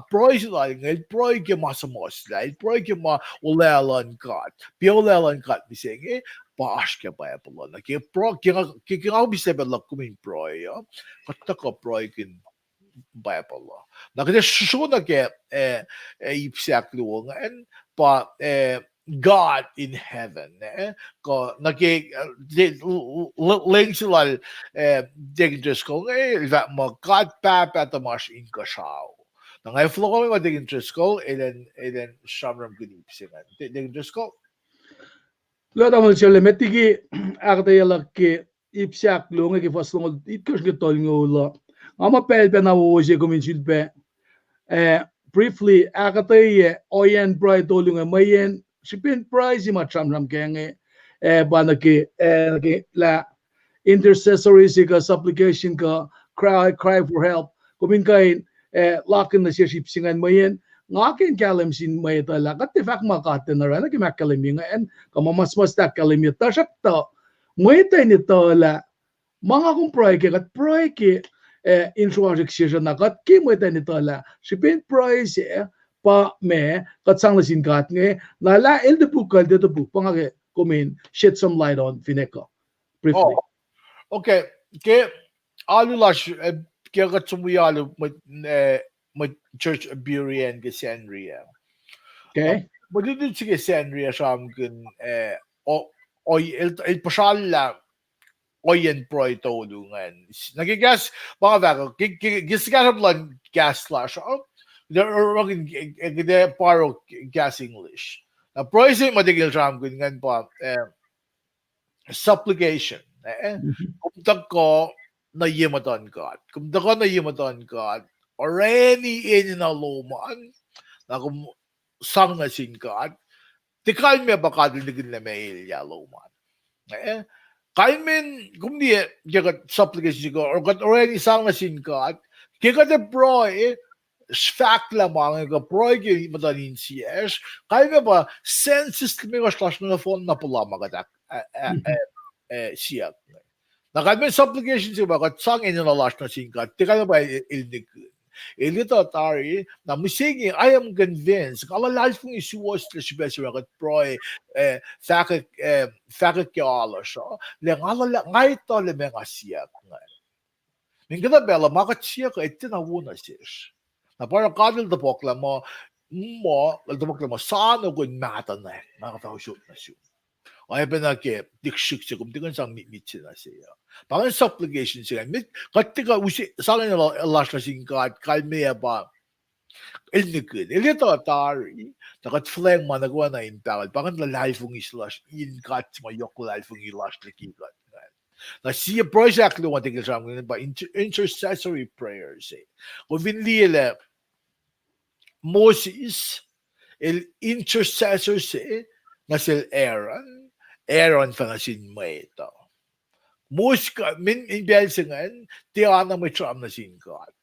Proy sila, ngayon proy ke masamos sila, proy ke ulalan kat, piolalan kat bising, paas ke pa ya pala. Kaya proy, kaya ako bisebe lang kumin proy, kataka proy kin Bible. Nakita susuna ke ipsiak luong pa God in heaven. Ko naki ling sila digin Diyos ko that mo God papa tamas in kasaw. Nang ay flow kami madigin Diyos ko ilan samram ginipsingan. Digin Diyos ko. Lo tamal siya metigi akta ke ipsiak luong ke faslong itkos ke tol ngulo. Ama pel pe na woje kuminsil pe. Briefly, akatay oyen pride tolunga mayen sipin prize ma chamram kenge banaki la intercessory ka supplication ka cry for help kumin kain lakin na siya sipsingan mayen ngakin kalam sin may tala kat fak makaten na ran ki makalim nga en kamamas ta kalim ta sakta may tay ni tala mga kung proy ke kat proy ke introduction na kat ki mo tani tala sipin price pa me kat sang lasin kat nge lala el de pukal de bu pangage komen shed some light on fineko briefly. Okay, ke alulash ke kat sumuyalu mit church aburian ke Sandria. Okay. Madudud sige Sandria sam kin o el pasalla oyen proy tolungan. Nagigas mga bago gisgasap lang gas slash. There are the paro gas English. Na proy say matigil ram kun ngan pa supplication. Kumtag ko na yimatan God. Kumtag ko na yimatan God. Already in na loman na kum sang na sin God. Tikal me bakadil nigin na may loman. Kaimin kumdi jagat supplication ko or got already sang na sin God. Kika de proy fact lamang nga proy ki madanin siya. Kaya ba senses kami ko slash na phone na pula magadak siya. Nakaimin supplication siya ba kat sang ino na lash na sin God. Tika na ba ilnig Elito tari na misigi I am convinced kala life kung isuwas na siya kat proy fakit ki ala siya le ngala ngay to le mga siya minggada bela makat siya ka itin na wuna siya na parang kadil da pokla mo saan o gun mata na nakatausyon na siya ay benake dikshik siya kung tigan sang mitmitsin na siya. Pangan supplication siya. Katika usi sa akin lash na singkat kalmeya ba Ilnikun. Ilito tari. Takat fleng managwa na impalad. Pakan lalay fung islash. In kat mayok lalay fung ilash likikat. Na siya project lo wanting sa mga ba intercessory prayers. Kung vinlile Moses el intercessor na sil Aaron. Aaron fangasin mo ito. Muska min inbelsingan tiana mo tram na sin God.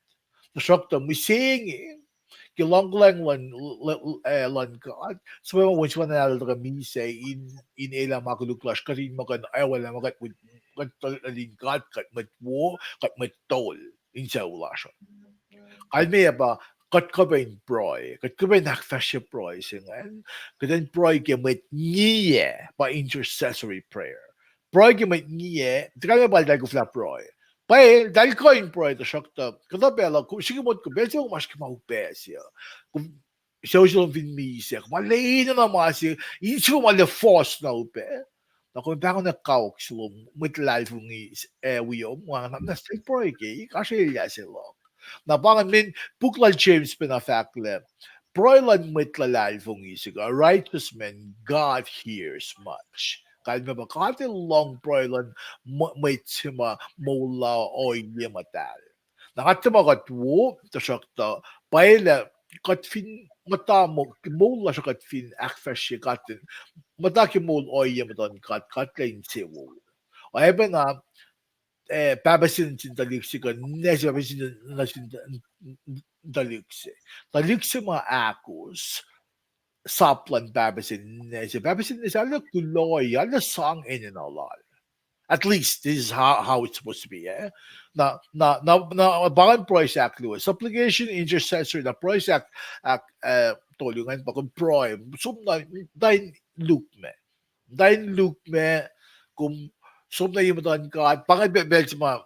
Nasakta mo singi kilonglang lan God. So when which one na talaga mi say in ela makuluklas karin makan ay wala makat with alin God kat matwo kat matol in sa ulasyon. Kalme ba kat ka ba in broy kat ka ba nakfasya broy singan kadan broy kemet niye pa intercessory prayer. Broy kemet niye tikala ba dahil ko fla broy. Pai dahil ko in broy to shakta kada bela ko sige mo ko bela ko mas kimahupes ya. Kung social vin mi siya malay na namasi incho mali force na upe. Na kung bako na kaok silong mitlal fung wiyo mga na straight broy ke kasi ya sila. Na bangan min buklal James pinafakle. Broilan mitlalal fung isig. A righteous man, God hears much. Kahit nga ba kati long broilan mitsima mula o matal. Nakatima katwo, tasakta, paila katfin matamo mula sa katfin akfasya katin mataki mul o matan katlain siwo. O ebe na babasin sin taliksi ka nesi babasin na sin taliksi. Taliksi mga akos saplan babasin nesi ala kuloy ala sang in and all. At least this is how it's supposed to be. Na bangan proy act Lewis. Supplication intercessor na proy act tulungan pa kung proy. Sum na dain loop me. Dain loop me kung sum na yung matan ka at pangan bebel sa mga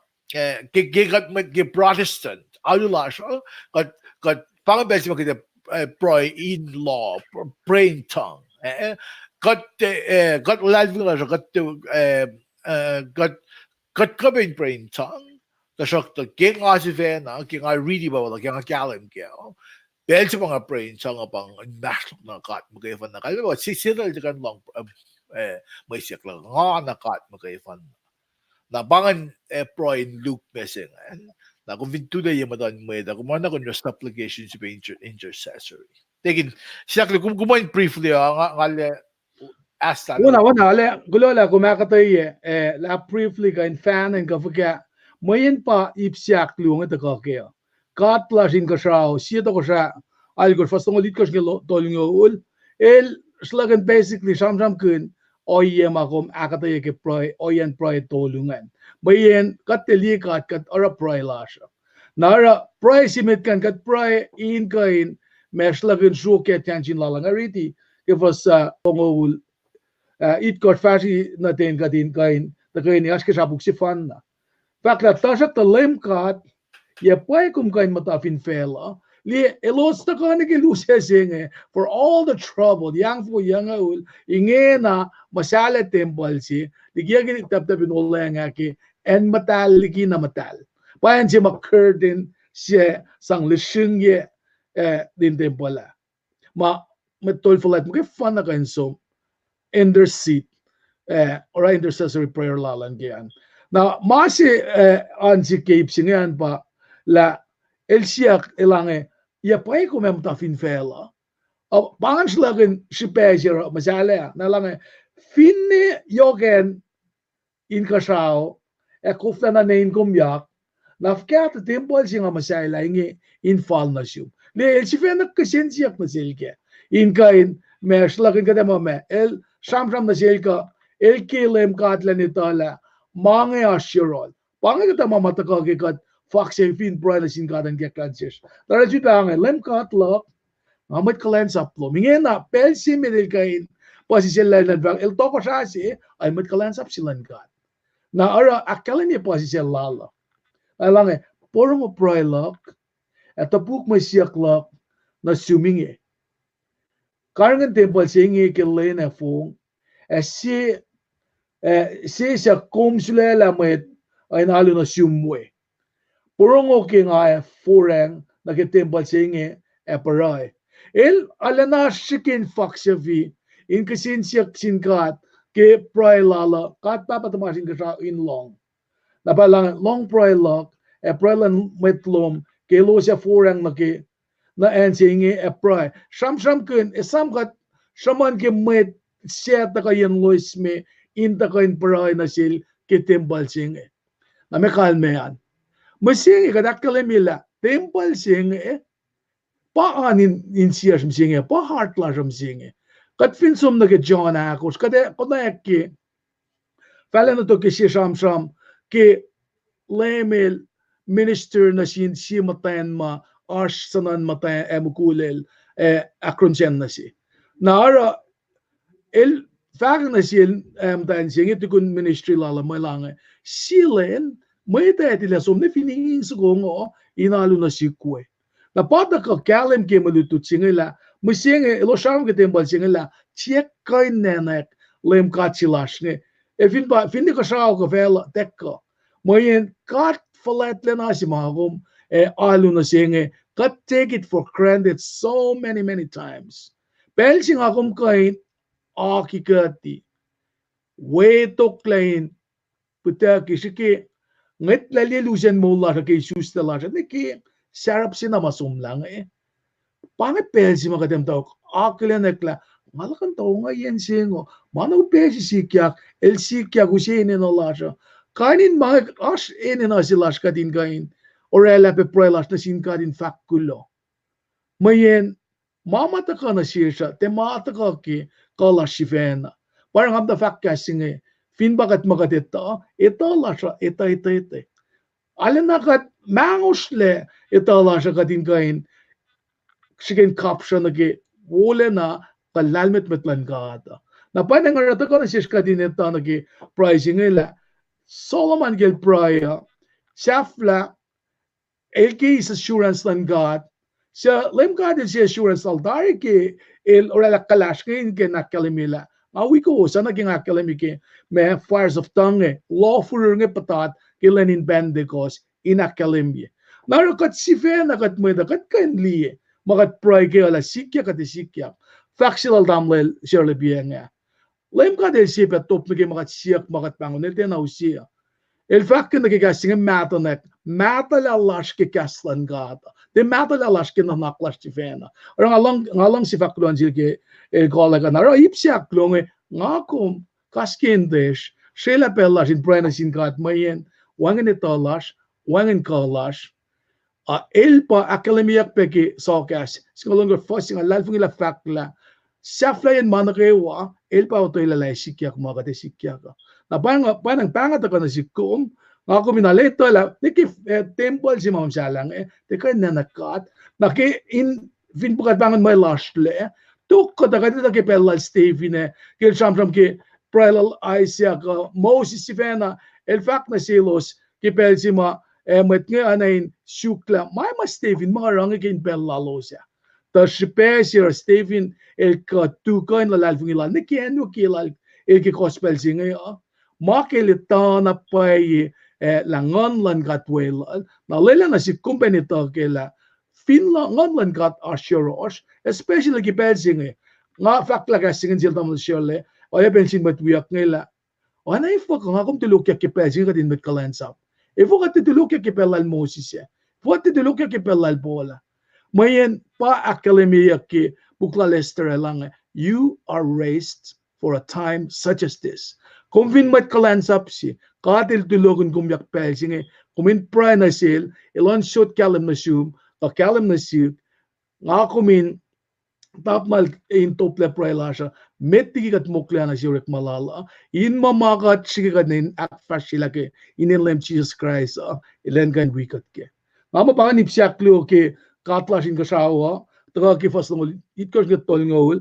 gigat met gi Protestant. Ayula siya. Kat pangan bebel sa mga proy in law, praying tongue. Kat live nga siya. Kat kami praying tongue. Tasok to king asivena, king I really ba wala king kalim kaya. Dahil sa mga praying tongue pang naslok na kat magayfan na kaya ba sisinal di kan lang may siyak lang nga na kat magayfan. Na bangan proin Luke messing na kung vintuda yung madan mo da kumana kun just applications be intercessory. Taking siyak lang kumain briefly nga asta Una ale gulola kumakatay la briefly ka in fan and kafaka mayin pa ipsiak luong ito ka kaya kat plasin ka siya siya ko siya algor fast ng ulit ka siya toling ul slagan basically samsam kun oyem akom akatay ke proy oyen proy tolungan mayin kat teli kat ora proy lasha nara proy simit kan kat proy in kain meslagan suke tianjin lalang ariti ke fasa tongol it got fashi na ten kadin kain the kain aske sabuk si fan na fakla tasak the lem kat ye pai kum kain matafin fela li elos ta kan ke luse singe for all the trouble yang fu yang ul ingena masala temple si ligya gi tap tap no lenga ki en matal ligi na matal payan si makurden si sang lishing ye din temple ma metol fulat mo ke fan na kain so in their seat or intercessory prayer lalan gian. Now, masi an si Cape sinian pa la el siak elange ya pai ko mem ta fin fela. Bangan slagen si pejer masala na lange finne yogen in kasao kufta na nein kumyak nafkat temple singa masala ingi in fall na siu. Le el si fena kasensiak na silke. In kain me slagen kada mo me el Sham na selka el kilem katla ni tala mange ashirol pange kita mamata ka ke kat fox e fin brother sin gadan ke kanses dara juta ang lem katla amat kalen saplo mingena pel si medel kain pasi sila na bang el toko sa si ay mat kalen sap silan kat na ara akala ni pasi sila la alange porong o proilok at tapuk may siyaklok na sumingi karangan temple singi kilena fung si sa komsule la met ay nalo na sumwe. Purong okay nga forang na kitembal singe eparai. El alana shikin fakshavi in kasin siyak sinkat ke prai lala kat papa tamasin ka in long. Napalang long prai lok e pralan metlom ke lo siya forang na ke na en singi e prai. Sham kun e samkat shaman ke met siya ta kayan lois me in ta kain prai na sil ke tembal singi. Na me kalmean. Masingi kadakale mila tembal singi paanin insias msinge pa hartlas msinge kat finsum na ke John akos kade kodaki falen to ke sham ke lemel minister na si matayan ma arsh sanan matayan emukulel akronchen na si naara el fagen na si dan singe tukun ministry lala malange silen may tayatila som ne finingin sugongo inalu na si kwe na pata ka kalem ke malutut singila musinge lo sham ke tembal singila check kain nenek lem kachilashne e fin ka shao ka vel tekka moyen kat falet len asimagum alu na singe kat take it for granted so many times belsing akum kain akikati way to klein puta kishiki nget lali lusen mo la ke susta la ne ke sarap sinamasum lang pangit pelsi makadem tau aklen ekla malakan tau nga yen singo manaw pesi sikyak el sikyak usine no lasha kainin mga as ene na silas kadin kain orela pe prelas na sin kadin fakulo mayen mamata ka na siya te mata ka ki kala shivena parang hamda fakkasinge fin bagat magatita ito lasha ita alinakat mangusle ito lasha kadin kain shigen kapsha nage wole na kalalmet metlan gada na panang rata ko na shishka din ito nage pricing nila Solomon gel praya shafla LK is assurance lan God sa lem God is assurance al dari ke el orala kalash ke in ke nakalimila awi ko sa naging akalimi ke me fires of tongue lawful nge patat ke lenin bendegos inakalimi narukat si fe nakat mo nakat kan liye magat pray ke ala sikya kat sikya factual damle shirley bienga lem God is sipet top nge magat siyak magat pangon el den ausia el fakken de gasing matanek matal alash ke kaslan gata de matal alash ke naklash ti fena orang along si faklon ke el kolega na ipsiak longe ngakum kaskin desh shela pelash in prena sin gat mayen wangen etalash wangen kalash a elpa akademiak peki sokas skolongo fosing alal fungila fakla safla en managewa elpa to ila sikyak mga kate sikyak na panang pangat ka na sikum nga ko minaleto la niki temple si mam salang te kan na nakat na ke in fin bukat bangan may lastle tuk ko ta kadita ke pelal Stephen ke samsam ke prelal Isaac Moses Sivena el fact na silos ke pelsima met nga anain shukla mai ma Stephen mga rangi kin pelalo siya ta shipesir Stephen el ka tukoy na lalfungila niki enu kilal el ke gospel singa makilitana pay langon lan gatwel na lela na si company to kela finla ngon lan gat assuros especially ki belsinge nga fakla ka singin silta mo shole o ya bensin mat wiak ngela o na ifo ko nga kum tuluk ya ki belsinge ka din met kalansa ifo ka tuluk ya ki pelal moses ya fo tuluk ya ki pelal bola mayen pa akademiya ki bukla lester lang you are raised for a time such as this Kumvin mat kalansap si katil tulogun kumyak pel singe kumin pra na sil ilon shot kalam na shum ka kalam na si nga kumin tapmal in tople pra lasha metti kat mukla na si rek malala in mamakat sigat nin akfas sila ke inin lem Jesus Christ ilen kan wikat ke mama pangan ipsaklo ke katlasin ka sawa taga ki fasngol itkos get tol ngol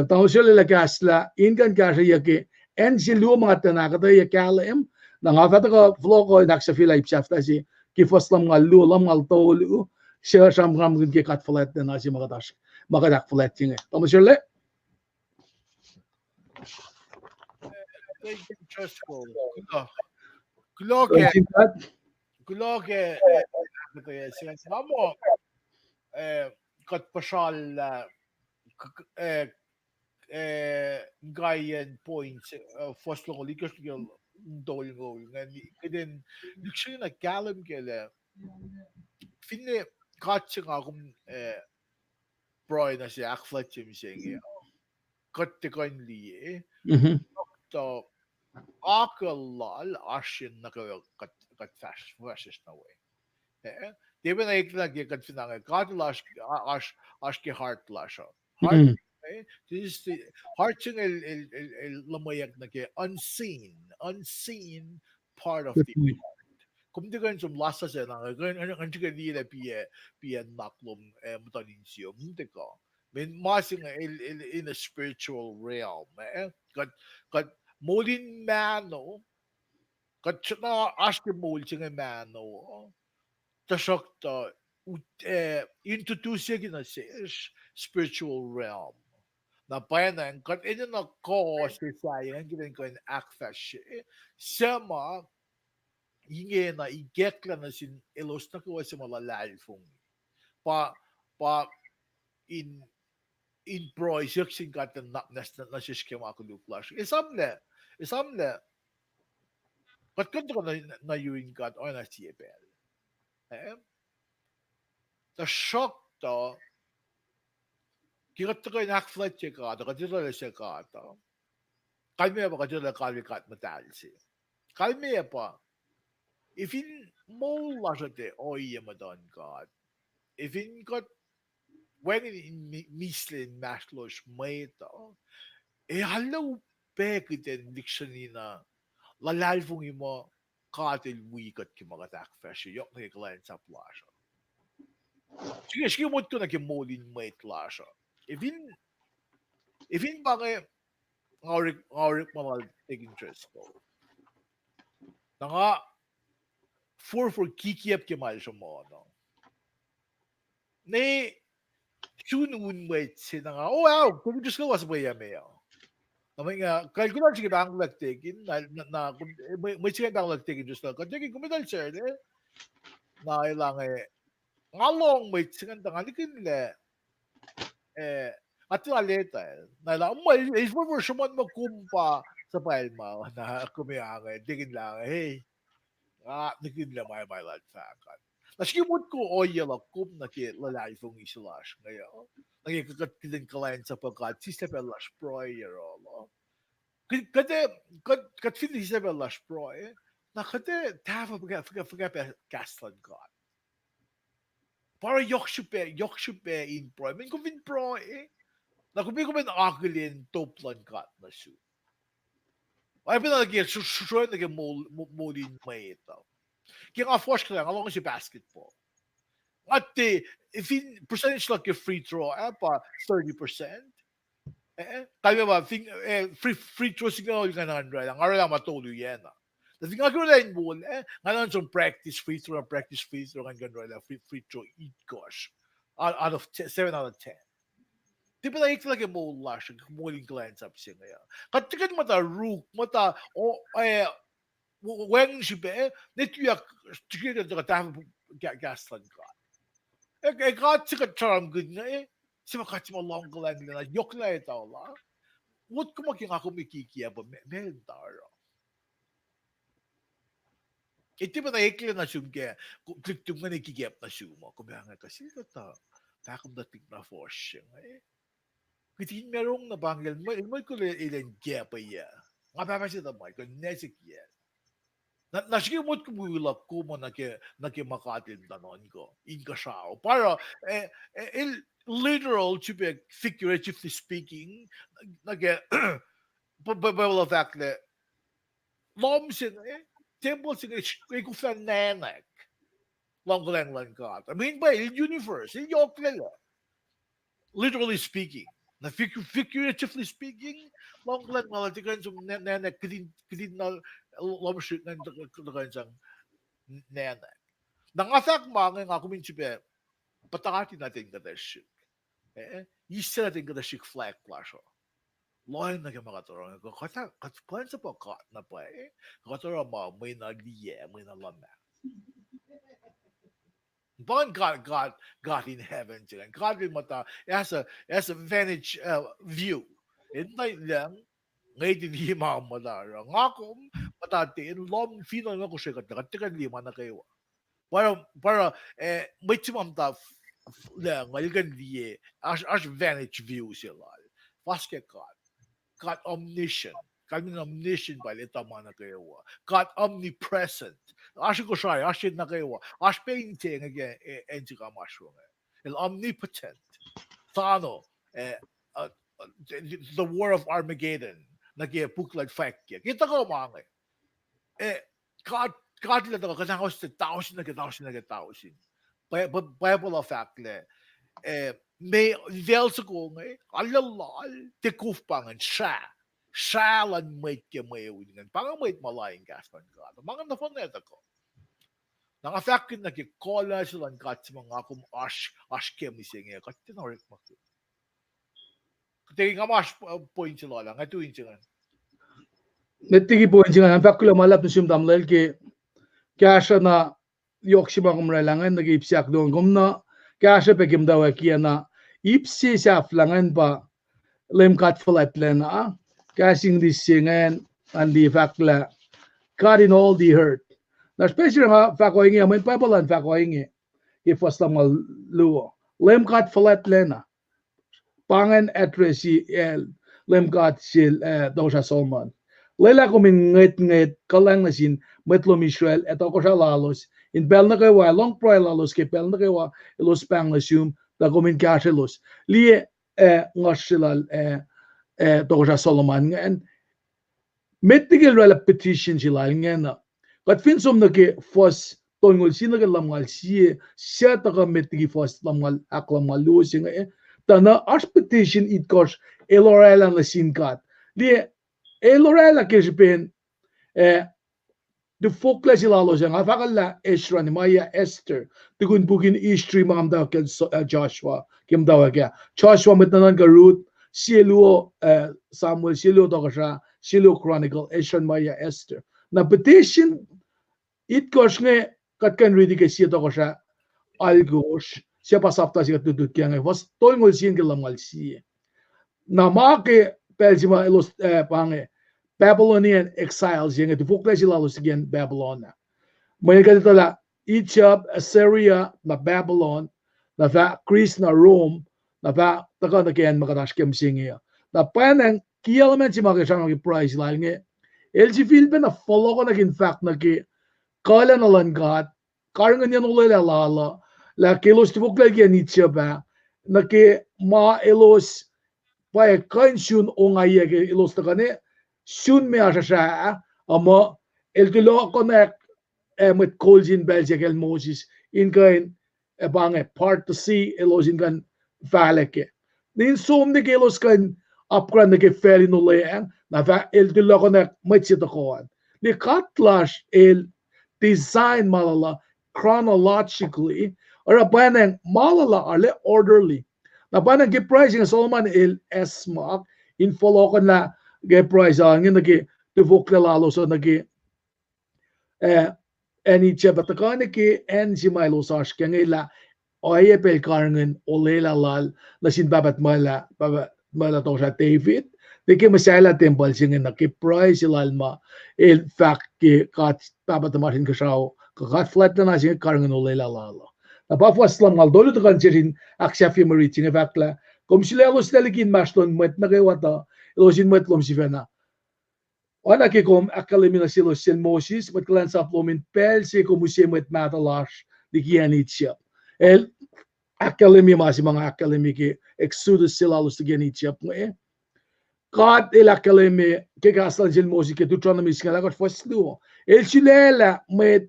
tawo sila la kasla in kan kasya ke en si luo mga tanakata ya kalem na nga fata ko flow ko naksa fila ipsafta si kifos lam nga luo lam nga tolu siya sam ram ke kat flat na si magadash magadak flat tinge tamo sirle Very interesting. Kuloke, sintat kuloke, kaya siya mo, kat pasal gayen points first long likas gel dol gol ngani keden lüksüne kalem gele finne kaçın akum broy na si akflatçım şeyi katte kanli Mhm. to akıllal aşın na kat fascist na way. Det ben ikke lagi kat finanga kat lash ash ke heart lash heart Mhm. this is heart el lamayak na ke unseen part of the kung di kan som lasa sa na kan tiga di la pia naklom mutanin siyo hindi ko men masing in a spiritual realm kat kat molin mano kat na aske mol singa mano tasokta introduce na sa spiritual realm na bayanan kat ina na ko sa sayang gidan ko in access sama Inge na igekla na sin elos na ko sa malalalfong pa pa in project sin katan na şişkema kuluklar. Isamle kat kan ko na yuin kat o na siebel. Eh? The shock to kirat ko nakflat ka to kadira le se ka to. Kalme ba kadira kalme kat matalsi. Kalme pa if in mo lasate o iya madon God. If in got when in mislin maslos maito halaw pekiten dictionary na lalalfong mo katil wikat ki mga takfesh yok na ikalayan sa plasha. Sige mo to na ki molin mait lasha. If in bakit ngarik mamal taking interest ko. Na nga for kikiap ki mal sa mo no. Ne chunun mait sina nga oh wow kung just ko was ba yame Namanya nga, kalkulan sige bang lagtigin may sige bang lagtigin just na kadagin kumidal sir na ilang ngalong may sige tang alikin le eh at aleta na ilang may is mo suman magkumpa sa palma na kumiyanga digin lang hey digin lang may lagfakan. Naskimot ko oil kum na ki lalay fong isilash ngayon. Nagkakakat kilin kalayan sa pagkat si Stepelas Proyer Kade kad fin Isabella Pro na kade tava forget Gasland God. Para yokshupe in pro. Men ko vin pro na ko men akelin toplan God na su. Ay bin nag show nag molin may ito. Kaya nga force ko lang along si basketball. At if in percentage like your free throw pa 30%. Kaya ba free throw siguro yung kanan ang araw lang matuloy yan. Kasi nga ko rin mo ngayon some practice free throw kan gano'n free throw eat gosh out of 7 out of 10. Di ba na talaga mo lash muling clients up siya ngayon. Katikan mata rook mata o when si be net yak tikikan ka tayo gaslan ka. Ka tika charm good na si makati mo long lang na yok na ito la. What ko making ako mikikiya ba meron taro. Iti ba na ikli na sumke klik tum nga nikikiyap na sumo ko ba nga kasi kata takom dating na force siya kitin merong na banggal mo ko le ilan kya pa ya nga pa siya ta mo ko nesik ya na sige mo ko bulak ko mo na ke makatin tanon ko in ka sao para il literal to be figuratively speaking nage Bible of fact le mom sin temple sin ko fan nanak long lang lang God. I mean by the universe, in your literally speaking. Na figuratively speaking, long lang malatikan sum nanak kidin na lomshit ng sang nanak. Nangasak mga nga kuminsipe patakati natin kada shit. Isa natin kada shik flag plasho. Loin na mga torong ko kata sa pagkat na pa katorong may nagliye may nalama. Bang God in heaven and God will mata as a vantage view. In night lang ngay din hima madara. Nga ko matati in lom fino nga ko siya katikan lima na kayo. Para may timam ta lang ngaligan diye as vantage view sila. Paske God omniscient. Kami omniscient ba lita mana kayo. God omnipresent. Ashi ko siya, ashi na kayo. Ash painting again enti ka mushroom. El omnipotent. Tano uh, the war of Armageddon. Nagye puklag fact. Kita ko mga eh God God la ko kana ko sa thousand. Bible of fact le may vel sa ko ngay alalal te kuf pangan siya lan may ke may ulingan pangan may malaing gaspan ka mga nafoneta ko nang fact na ki kola sila kat sa mga akum ash kem ni singe kat tinorik mak kati nga mas point sila lang atuin sila Mettigi pointingan han fakkula malap nusum damlel ke kasha na yokshima kumrelangan nag ipsiak don gumna kasha pekim dawa kiana ipsi sa flangan ba lem kat flat lena casing this singen and the fakla cut in all the hurt na special nga fakoingi amen papalan fakoingi if was tamal luo lem kat flat lena pangan atresi el lem kat sil dosha solman Lela kumin ngait kalang nasin metlom Israel eto ko sa lalos in bel na kawa long pro lalos ke bel na kawa los pang nasum da kumin kaselos li ngasilal to ko sa Solomon and metigel rela petition silal ngena kat fin som na ke fos tongol sinaga lamal si siya ta ka metigi fos lamal aklamal lusin ta na as petition it kos elorela nasin kat li Lorella Kishpin, the folklore silalo siya nga fakala Ezra ni Maya Esther tukun bugin history mga daw kay Joshua kim daw kaya Joshua metanan ka Ruth siluo Samuel siluo to ka siya siluo Chronicle Ezra Maya Esther na petition it kos nga katkan ready kay siya to ka siya algos siya pasapta siya tutut kaya nga was toingol siya kalamal siya na make Pelsima ilos pange Babylonian exiles yung ito fukla sila los again Babylon na. May katitala Egypt, Assyria na Babylon na fa Greece na Rome na fa taka na kiyan makatashkem singiya. Na panang kialaman si makasang ng price lang nga. LG Philippine na follow ko naging fact na ki kala na langgat karangan yan ulay lalala la kilos tifukla yan Egypt ba na ki ma elos pa kansyun o ngaya ki ilos na kani sun me asha ama el tulo connect met colgin belgic el Moses in kain bange part to see elos in kan valeke nin som de kelos kan upgrade ke feli no leang na va el tulo connect met sit ko ni katlash el design malala chronologically or a banang malala ale orderly na banang ke pricing Solomon el esmak in follow ko na ge price ang nagi tuvok lalo so nagi any chabatakane ke en si Milo Sash kangila oye pel karngen olela lal na sin babat mala to sa David de ke masala temple singen na ke price lalma el fact ke kat babat masin ka sao kat flat na sin karngen olela lala na pafwas lam mal dolo to kan sirin aksyafi mariting fakla kom sila los delegin maston met na kay wata losin met lom si fena Ona ke kom akademi na silo sen Moses met klan sa plomin pel se ko museum met matalash di gianitsia el akademi mas mga akademi ke exodus sila los gianitsia mo God el akademi ke kaslan sen Moses ke Deuteronomy skala ko faslu el silela met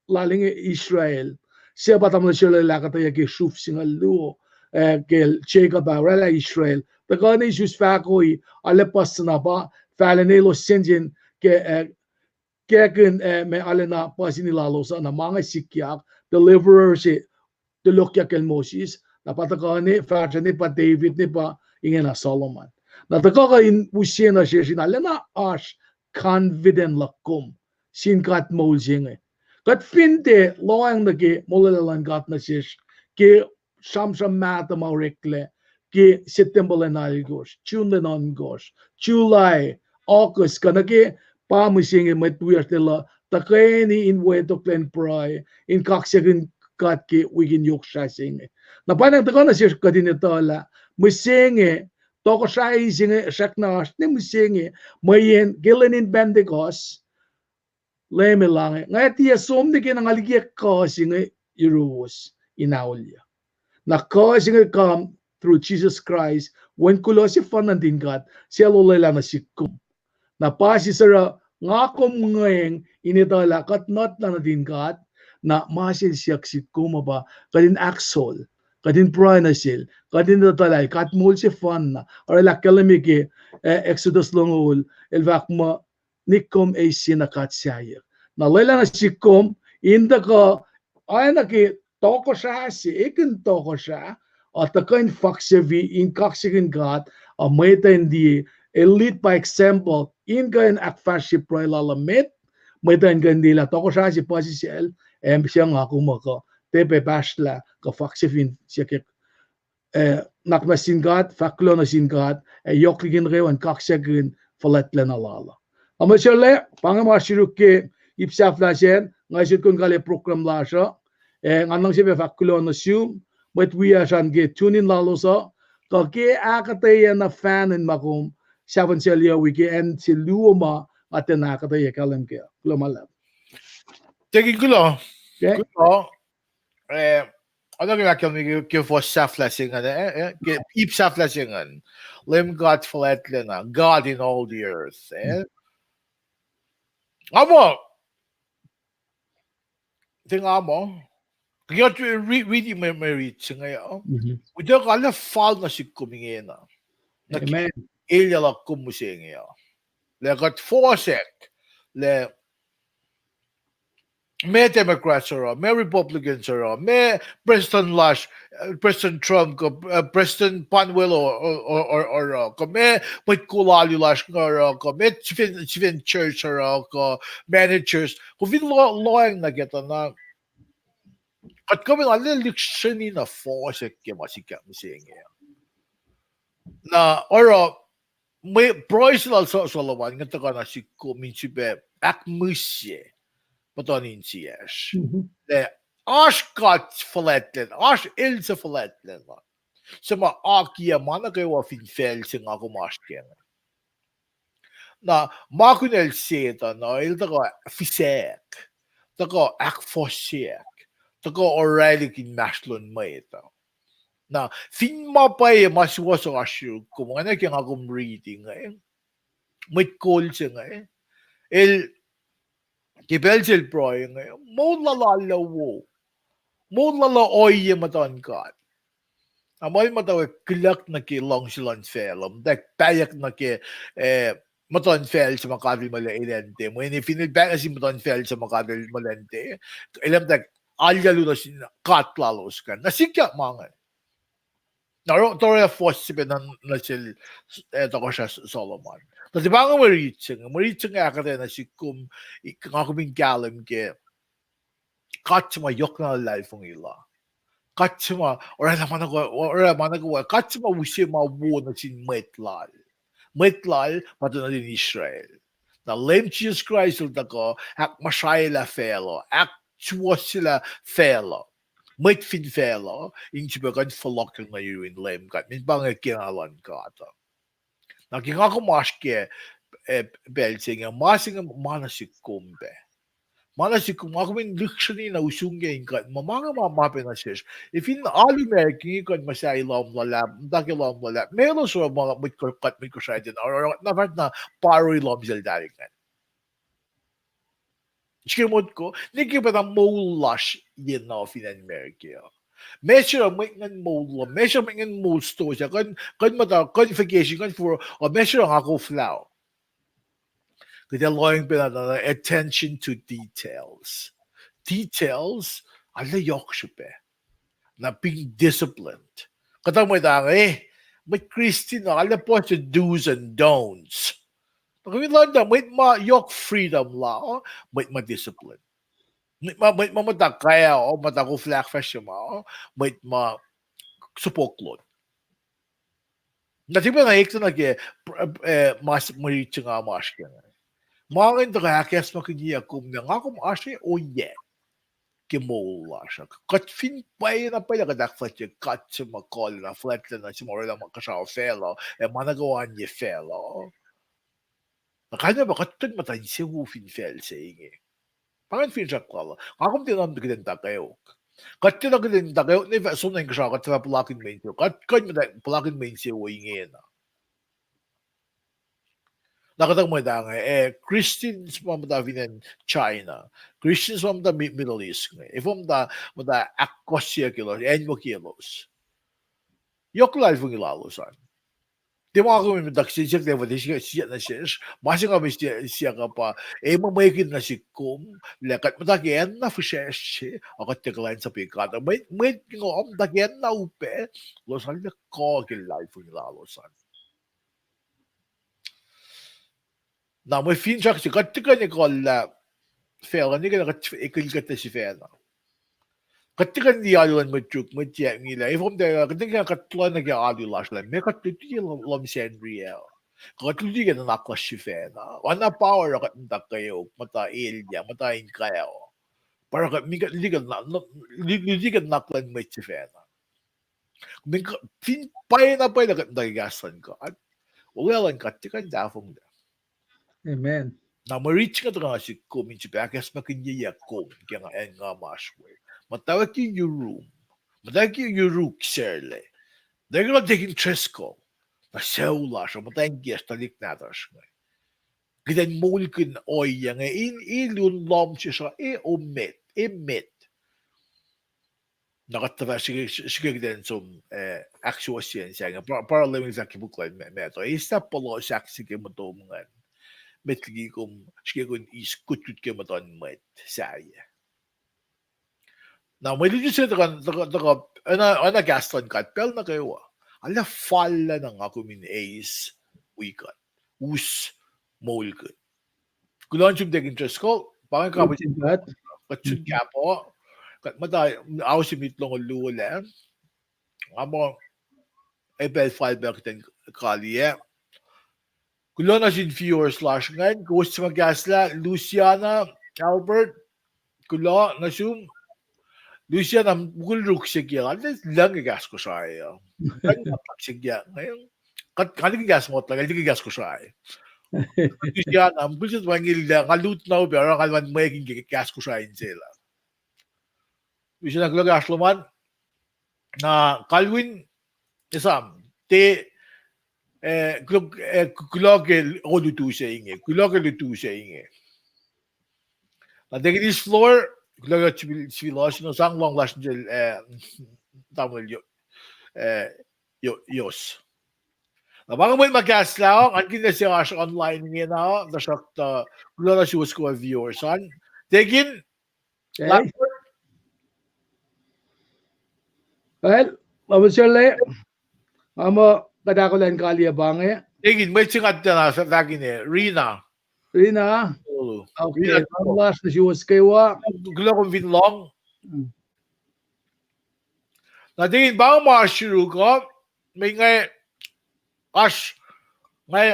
laling Israel siya batam na silela kataya ke shuf singal luo ke Jacob rela Israel Tagani Jesus fakoi alepas na ba falanelo senjin ke keken me alena pasinilalo sa na mga sikyak deliverer si tulokyak el Moses na patakani fatani pa David ni pa ingena Solomon na takaka in usien na siya sinalena ash confident lakum sin kat mo jinge kat finde loang na ki mulalalan gat na sis ki sham mata maurekle ki September lenal gos June lenon gos July August kanaki pamusing met puertela takeni in weto klen proi in kaksegin kat ki wigin yok shasing na panang takona sis kadinitola musenge toko sai singe saknas ni musenge mayen gelenin bendigos leme lange ngai tia som de ke nangaligia ka singe irus inaulia na ka singe come through Jesus Christ when kulo si fanandin God siya lolela na sikum na pasi sara ngakom ngayeng initala kat not na nadin God na masil siyak sikum ba kadin axol kadin pranasil kadin natalay kat mul si fan na or la kalamige Exodus longul elvakma nikom ay sinakat siya na lela na sikum inda ka ay na ki toko siya si ikin toko siya at kain faksevi in kaksigin God a meta hindi elite by example in kain akfashi proy lalamit meta in gandila toko siya si pasisiel siya nga kumaka tepe basla ka faksevin siya ke nakmasin God faklo na sin God yokligin rewan kaksigin faletlen alala ama siya le pangamashiruke ipsaf la sen ngayon kun kale program la siya nganong siya faklo na siya but we are shan get tunin lalo sa kake akataya na fan in makum seven celia wiki and si luoma at the nakataya kalam ke lumala Tegi kulo. okay Kulo. Ano ginagawa mo for self-lessingan? Keep self-lessingan. Lim God flatlen na. God in all the earth. Amo. Tingnan mo. Kaya reading my reach ngayon. Udah kala fall na si kumingena. amen Ilya la kumusingya. Le got forsek. Le may Democrats are, may Republicans are, may President Lush, President Trump, President Panuel or may Kulali Lush may Chifen Church or managers who feel loyang na get na at kami nga liliksyon na forsek kaya masikap musingya. Na or may Bryce also Solomon nga taka na si Kuminsibe akmusye patonin siyas. Le aşkat faletten, aş ilse faletten var. Sama akiye mana kayo finfel sing ako masken. Na makunel seta na ilta ko fisek. Tako ak fosek. Tako already kin maslon maita. Na fin mapay maswaso asyo kumana kaya akong reading eh. May call siya nga eh. El Kibelsil proy nga mo lalalawo. Mo lala oye matan kat. Amoy mataw klak na ki long silon film. Dek payak na ki matan fel sa makadil malailente. Mo ini finil back si matan fel sa makadil malente. Ilam dek alyalu na sin kat lalos kan. Nasikya mga. Naro tore force si na sil ko siya Solomon. Kasi bang mariching akate na si kum ngakuming galim ke katsuma yok na life ng ila. Katsuma ora manago katsuma wisi ma wo na sin metlal. Metlal pato na din Israel. Na lem Jesus Christ ul ko ak masayla felo ak sila felo. Met fin felo in sibagan falok na yu in lem kat min bang kinalan ka ata. Naging ako maske belsinga masinga manasik kumbe. Manasik kum ako min luxury na usungge inkat mamanga mamape na sis. If in alu merking kan masay lom lalab, daki lom lalab. Meron so mga mitkorkat mitkosaydin or nabat na paroy lom zeldarik na. Skimod ko, niki pa na molash yin na finan merking. Measure make ngan mol, measure make ngan mol sto siya kan mata qualification kan for o measure ang ako flow. Kaya loyang pinata attention to details. Details, ala yok siya pe. Na being disciplined. Katang may tangi, may Christine, ala po sa do's and don'ts. Kami lang na, may ma yok freedom la, may ma discipline. May mamatak kaya o matako flak fresh mo. May ma supoklon. Nati ba na ikto na ke mas marichi nga mas ke. Mga ito kaya kes makigiya kum na nga kum ashe o ye. Ke mo lasha. Kat fin pa na pa ka dak flat ye kat sa makol na flat na si mo lang makasao fellow. Managawa niya fellow. Nakanya ba katun matayin si Wufin fel sa ingi. Pangan fin siya kwala. Akum tinam digdenta kayo. Kat tinagdenta kayo, ni so na yung kasya kat sa pulakin main siyo. Kat pulakin main siyo o ingi na. Nakatang mo da nga, Christians mo da vinen China. Christians mo da Middle East nga. If mo da akosya kilos, enyo kilos. Yok live mo ilalo san. Di mo ako may daksisyak na di siya na siya. Masing kami siya ka pa. Mamayakin na si Kum. Lekat matagyan na fushes siya. Ako tiklain sa pikata. May ngom tagyan na upe. Losan na ko kilay po nila losan. Na may finchak siya. Katika ni ko la. Fela ni ka ikilkat na si Fela. Katika ni aluan majuk matyak nila. Ifom da katika katlan na kaya alulas lang. May katuti lam sen real. Katuti ka na naklas si Fela. Wana power kat ntak kayo. Mata ilya. Mata in kayo. Para kat mi kat lidi kat naklan may si Fela. Min fin pay na kat nagasan ka. At uwelan katika dafong da. Amen. Na ma-reach nga nga si Kum in Chipakas makinya Kum kaya nga en nga masway. Matawag yung room. Matawag yung rook serle. Dahil nga taking tresko. Na sewla siya. Matawag yung stalik natas nga. Gidan mulkin oya nga. Ilun lom siya omit. Emit. Nakatawa siya gidan som actual siyensya nga. Para lang yung zaki buklan meto. Isa pala siya sige mo to mga. Metligi kung siya kung iskutut ka mo to met. Saya. Na may dito siya ana gaston kat pel na kayo. Ala falla ng ako min ace wikat. Us molkat. Kulon siyang degin tresko. Pangan ka ba That. katsun ka po. Kat mata ako si mitlong lula. Amo ebel file ba kitan kaliye. Kulon na sin viewers slash ngayon. Gusto magasla. Luciana Albert. Kulon na siyang Lucia nam gulruk siya alas lang gas ko siya ay. Kan matak siya ngayon. Kali gas mo talaga, hindi gas ko siya ay. Lucia nam gusto mangil da kalut na pero kalman may gas ko siya sila. Lucia naglagas luman na Calvin isam te klog lutu siya inge. Klog lutu siya inge. Na this floor klog civilas no sang long last tamil yos. Na mga may mag-aslaw, ang kina siya sa online niya na, nasak klog siya ko viewers on. Tegin, Okay. Well, mabusirle. Amo kadakulan kali abange. tegin, may singat na sa tagin Rina. Rina. Okay. Rina, Last na siya kayo. klog kong vinlong. Na tegin, ba ang mga shiru ko, may ngay, ngay,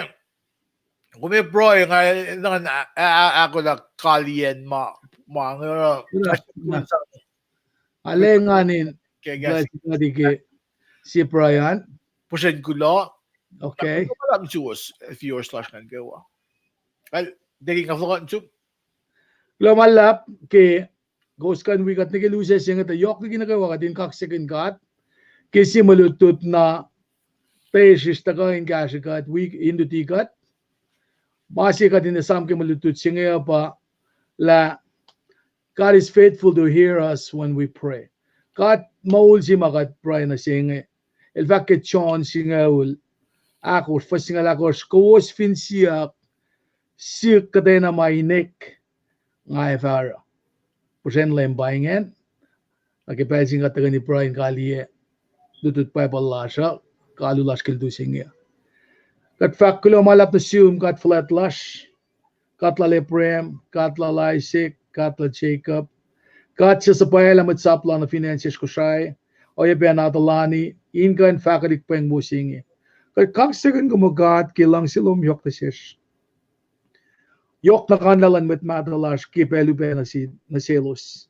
kung may bro, ngay, ako na kalien, mga, Alenganin. kaya Bless ka si Brian. pusin gulo. Okay. Ako lang Diyos, viewers slash nga gawa. Well, daging ka flakan chup. Lumalap ke ghost kan wikat ni luses yang ito yok ni ginagawa ka din kaksakin kat kasi malutut na pesis taka in kasikat week induti kat masi ka din na sam ke malutut singa pa la God is faithful to hear us when we pray. God maul si makat pray na singa el fact chon singa ul ako fasinga la ko skos fin siak siak ka na mainik nga efara. Pusen lembaingen. Agipesing at ni Brian Kaliye. Dutut pa balasha. Kalulas kildusingia. Kat fakulo malap na siyum kat flat lash. Katla leprem. Katla Isaac. Katla Jacob. God siya sa pahela mat sapla na finances ko siya. O ya ben atalani inga en fakadik peng musingi. Kay kang second gumagat kilang silum yok ta ses. Yok na kanalan met madalas ki pelu ben na selos.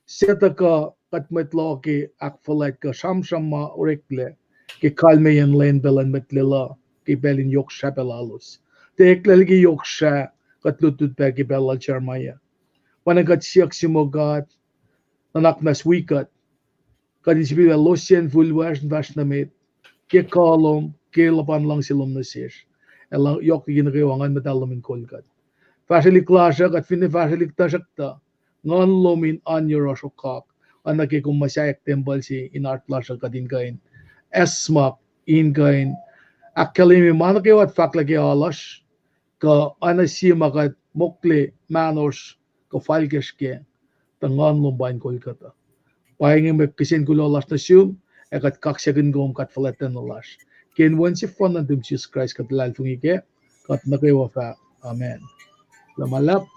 Seta ka kat met lo ki akfalet ka sham ma orekle ki kalme yen len belan met lela ki belin yok shapelalos. Te eklel ki yok sha kat lutut pe ki belal charmaya. Panagat siyak si mo God nanak nas wikat kadisibi losien vulwas vasnamit ke kolom ke lapan lang silom na sis. Elang yok ginagawangan madalamin kolkat. Fasilik klasa kat fini fasilik tasakta ngon lomin anyo rosokak anake kung masayak tembal si inart klasa kadin kain esmak in kain akalimi manake wat faklake alas ka anasima kat mokle manos ka falkeske tangan lombain kolkata paingin me kisin kulo las na siyum ekat kaksagan gom kat falatan las ken wan si fon ng Jesus Christ kat lalfungi ke kat nakayo fa amen lamalap.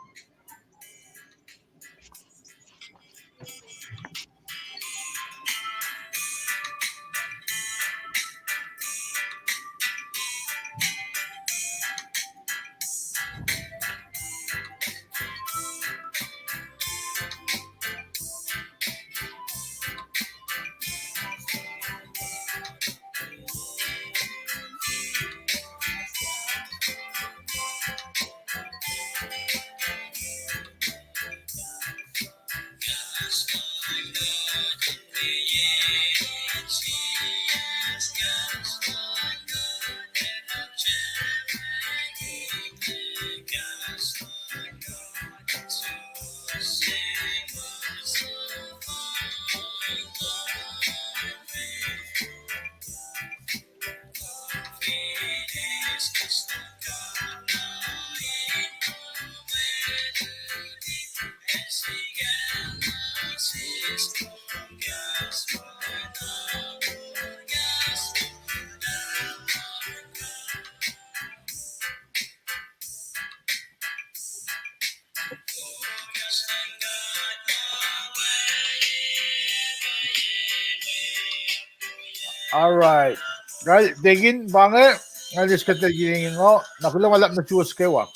Alright. Gal, degin bange ngalis ka gini ngo nakulang wala na chus kewa.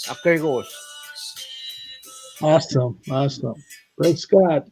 Akay gos. Awesome. Praise God.